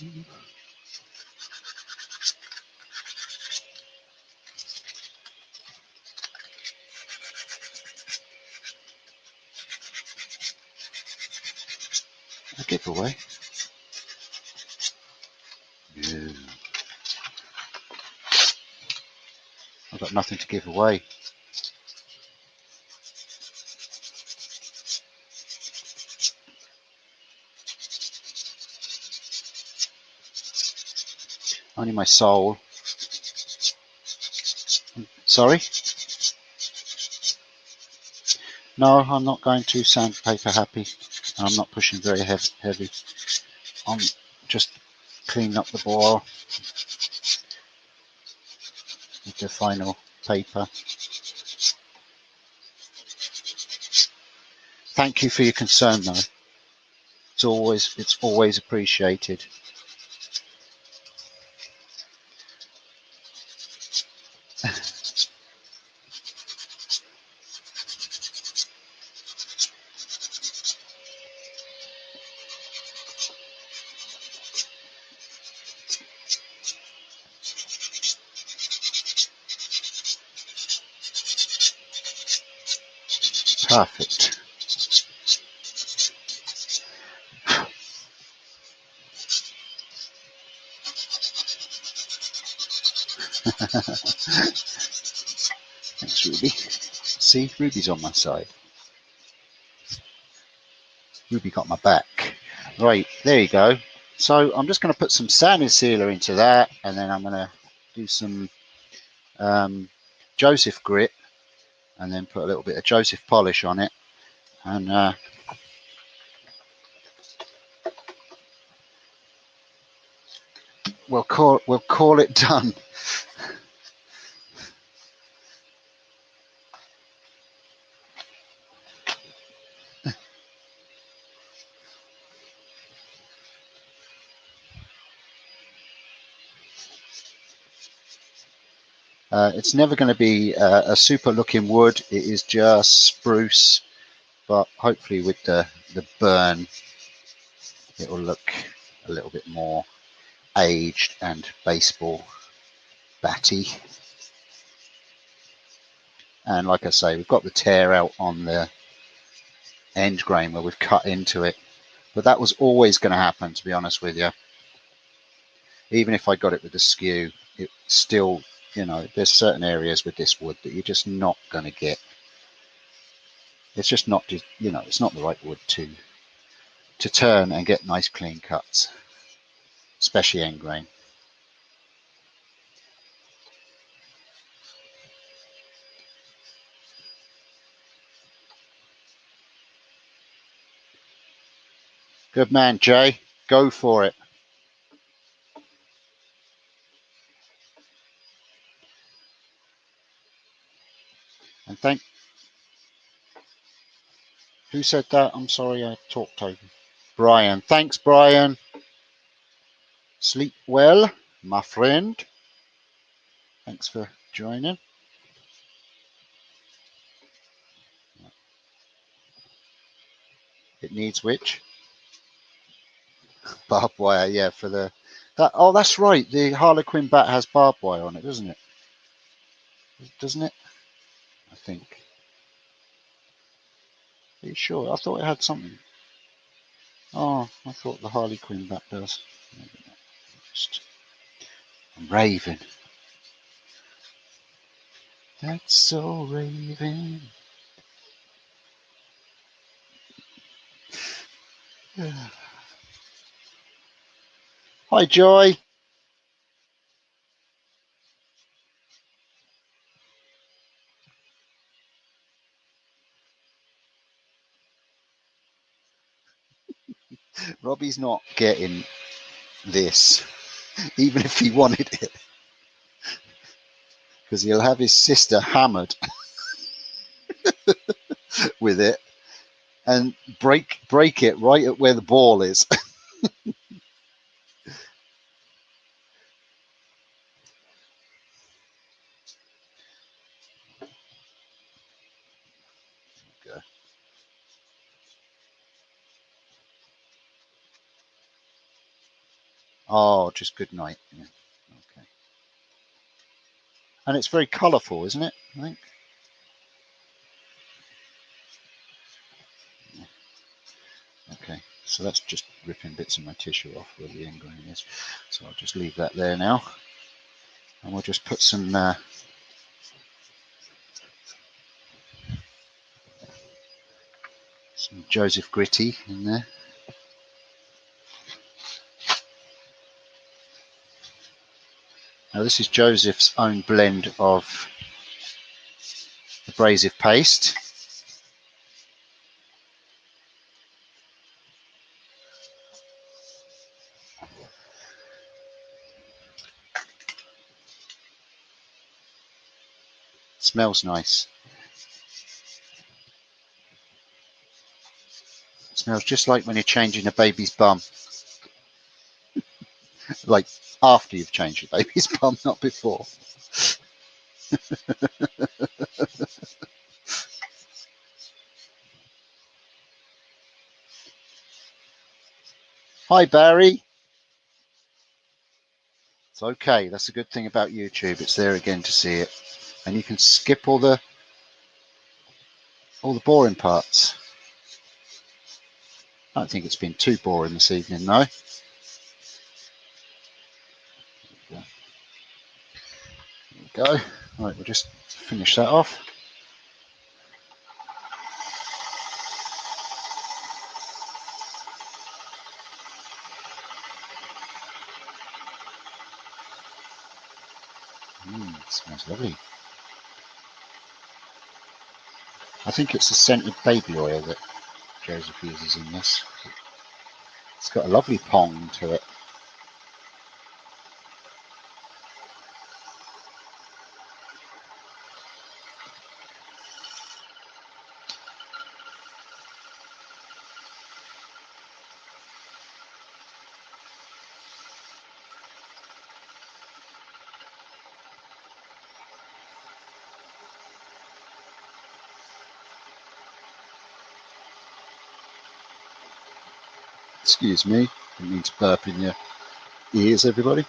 A giveaway. Yeah. I've got nothing to give away. Only my soul. Sorry? No, I'm not going to sandpaper happy. I'm not pushing very heavy. I'm just cleaning up the bore with the final paper. Thank you for your concern, though. It's always appreciated. Perfect. Thanks, Ruby. See, Ruby's on my side. Ruby got my back. Right, there you go. So I'm just going to put some sanding sealer into that, and then I'm going to do some Joseph grit, and then put a little bit of Joseph polish on it, and we'll call it done. It's never going to be a super looking wood. It is just spruce, but hopefully with the burn, it will look a little bit more aged and baseball batty. And like I say, we've got the tear out on the end grain where we've cut into it, but that was always going to happen, to be honest with you. Even if I got it with the skew, it still, there's certain areas with this wood that you're just not going to get. It's just not, it's not the right wood to turn and get nice clean cuts, especially end grain. Good man, Jay. Go for it. And who said that? I'm sorry, I talked over. Brian. Thanks, Brian. Sleep well, my friend. Thanks for joining. It needs which? Barbed wire, yeah, for the... Oh, that's right. The Harlequin bat has barbed wire on it, doesn't it? Doesn't it? I think. Are you sure? I thought it had something. Oh, I thought the Harlequin bat does. Just... I'm raving. That's so raving. Hi, Joy. Robbie's not getting this, even if he wanted it, because he'll have his sister hammered with it and break it right at where the ball is. Okay. Oh, just good night. Yeah. Okay. And it's very colourful, isn't it? I think. Yeah. Okay. So that's just ripping bits of my tissue off where the end grain is. So I'll just leave that there now, and we'll just put some Joseph Gritty in there. Now this is Joseph's own blend of abrasive paste. Smells nice. Smells just like when you're changing a baby's bum. Like after you've changed your baby's bum, not before. Hi, Barry. It's okay. That's a good thing about YouTube. It's there again to see it, and you can skip all the boring parts. I don't think it's been too boring this evening, though. There we go. Right, we'll just finish that off. It smells lovely. I think it's the scented baby oil that Joseph uses in this. It's got a lovely pong to it. Excuse me, didn't mean to burp in your ears, everybody.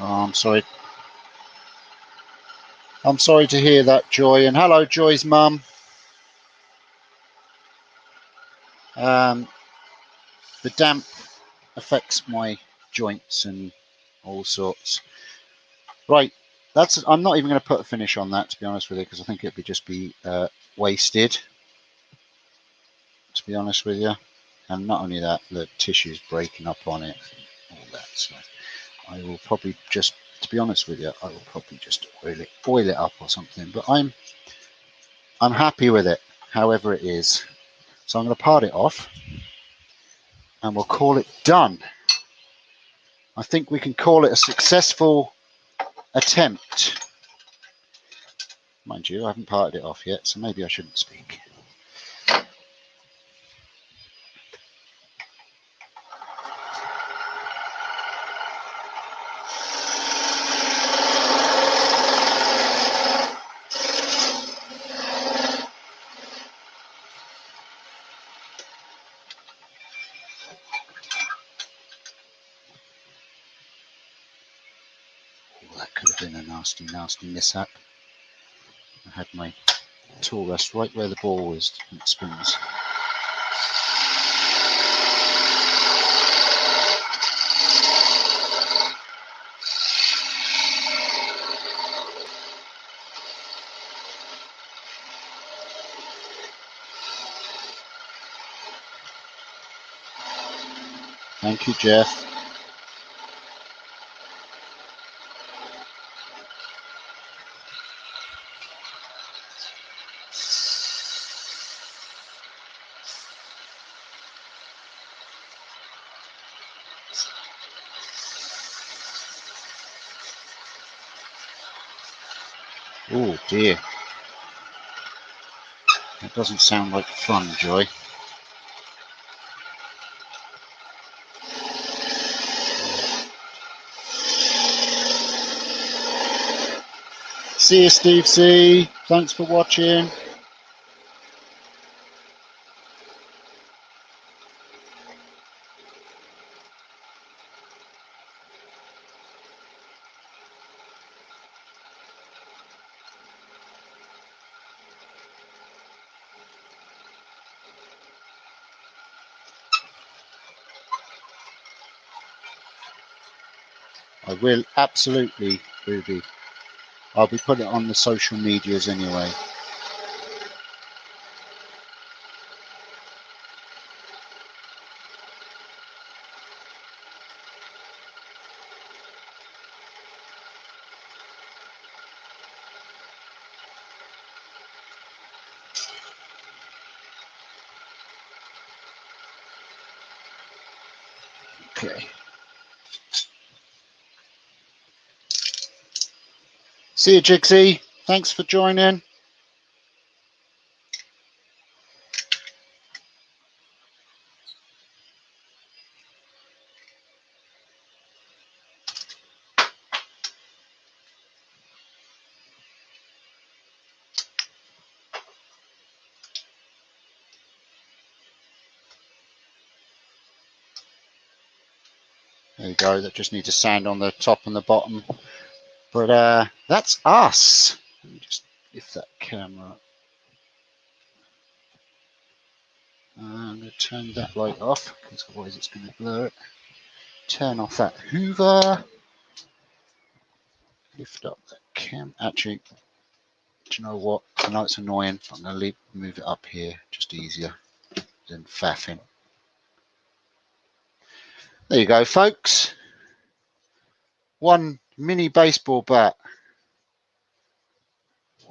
Oh, I'm sorry. I'm sorry to hear that, Joy. And hello, Joy's mum. The damp affects my joints and all sorts. Right, I'm not even going to put a finish on that, to be honest with you, because I think it would just be wasted, to be honest with you. And not only that, the tissue's breaking up on it, all that. So I will probably just, to be honest with you, I will probably just oil it up or something. But I'm happy with it, however it is. So I'm going to part it off, and we'll call it done. I think we can call it a successful attempt. Mind you, I haven't parted it off yet, so maybe I shouldn't speak. Oh, that could have been a nasty, nasty mishap. I had my tool rest right where the ball was and it spins. Thank you, Jeff. Oh dear. That doesn't sound like fun, Joy. See you, Steve C. Thanks for watching. I will, absolutely, Ruby. I'll be putting it on the social medias anyway. Okay. See you, Jigsy. Thanks for joining. There you go. That just needs to sand on the top and the bottom. But that's us. Let me just lift that camera. I'm going to turn that light off because otherwise it's going to blur it. Turn off that Hoover. Lift up that cam. Actually, do you know what? I know it's annoying. I'm going to move it up here. Just easier than faffing. There you go, folks. One mini baseball bat.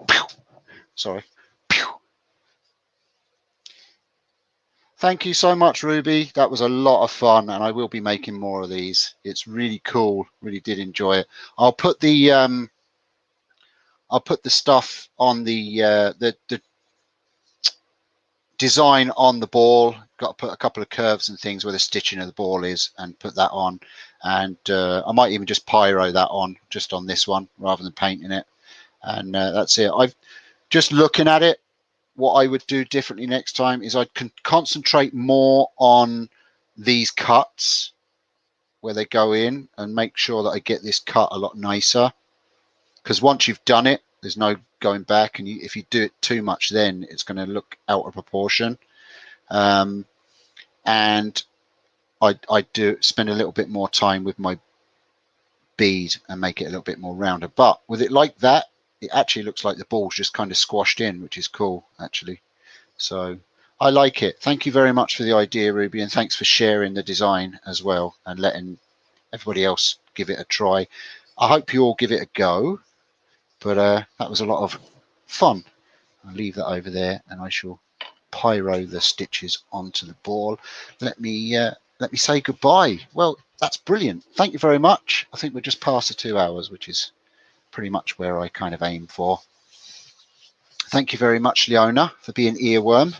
Pew. Sorry. Pew. Thank you so much, Ruby. That was a lot of fun, and I will be making more of these. It's really cool. Really did enjoy it. I'll put the stuff on the design on the ball. Got to put a couple of curves and things where the stitching of the ball is, and put that on. And I might even just pyro that on just on this one rather than painting it. And that's it. I've just looking at it. What I would do differently next time is I'd concentrate more on these cuts where they go in and make sure that I get this cut a lot nicer, because once you've done it, there's no going back, and if you do it too much, then it's going to look out of proportion. And I do spend a little bit more time with my bead and make it a little bit more rounded. But with it like that, it actually looks like the ball's just kind of squashed in, which is cool actually. So I like it. Thank you very much for the idea, Ruby, and thanks for sharing the design as well and letting everybody else give it a try. I hope you all give it a go. But that was a lot of fun. I'll leave that over there, and I shall pyro the stitches onto the ball. Let me say goodbye. Well, that's brilliant. Thank you very much. I think we're just past the 2 hours, which is pretty much where I kind of aim for. Thank you very much, Leona, for being earworm.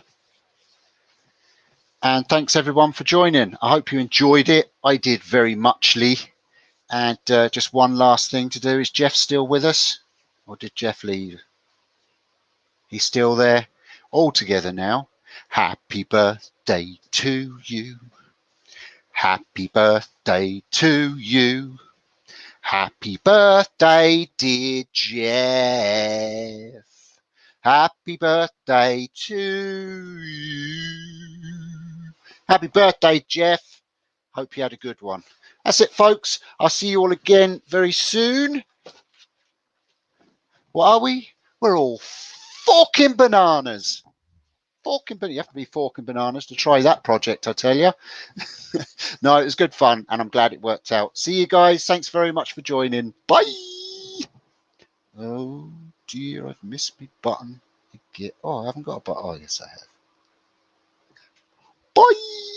And thanks everyone for joining. I hope you enjoyed it. I did very muchly. And just one last thing to do. Is Jeff still with us? Or did Jeff leave? He's still there. All together now. Happy birthday to you. Happy birthday to you. Happy birthday, dear Jeff. Happy birthday to you. Happy birthday, Jeff. Hope you had a good one. That's it, folks. I'll see you all again very soon. What are we? We're all forking bananas. You have to be forking bananas to try that project, I tell you. No, it was good fun, and I'm glad it worked out. See you guys. Thanks very much for joining. Bye. Oh dear, I've missed my button. Oh, I haven't got a button. Oh, yes, I have. Bye.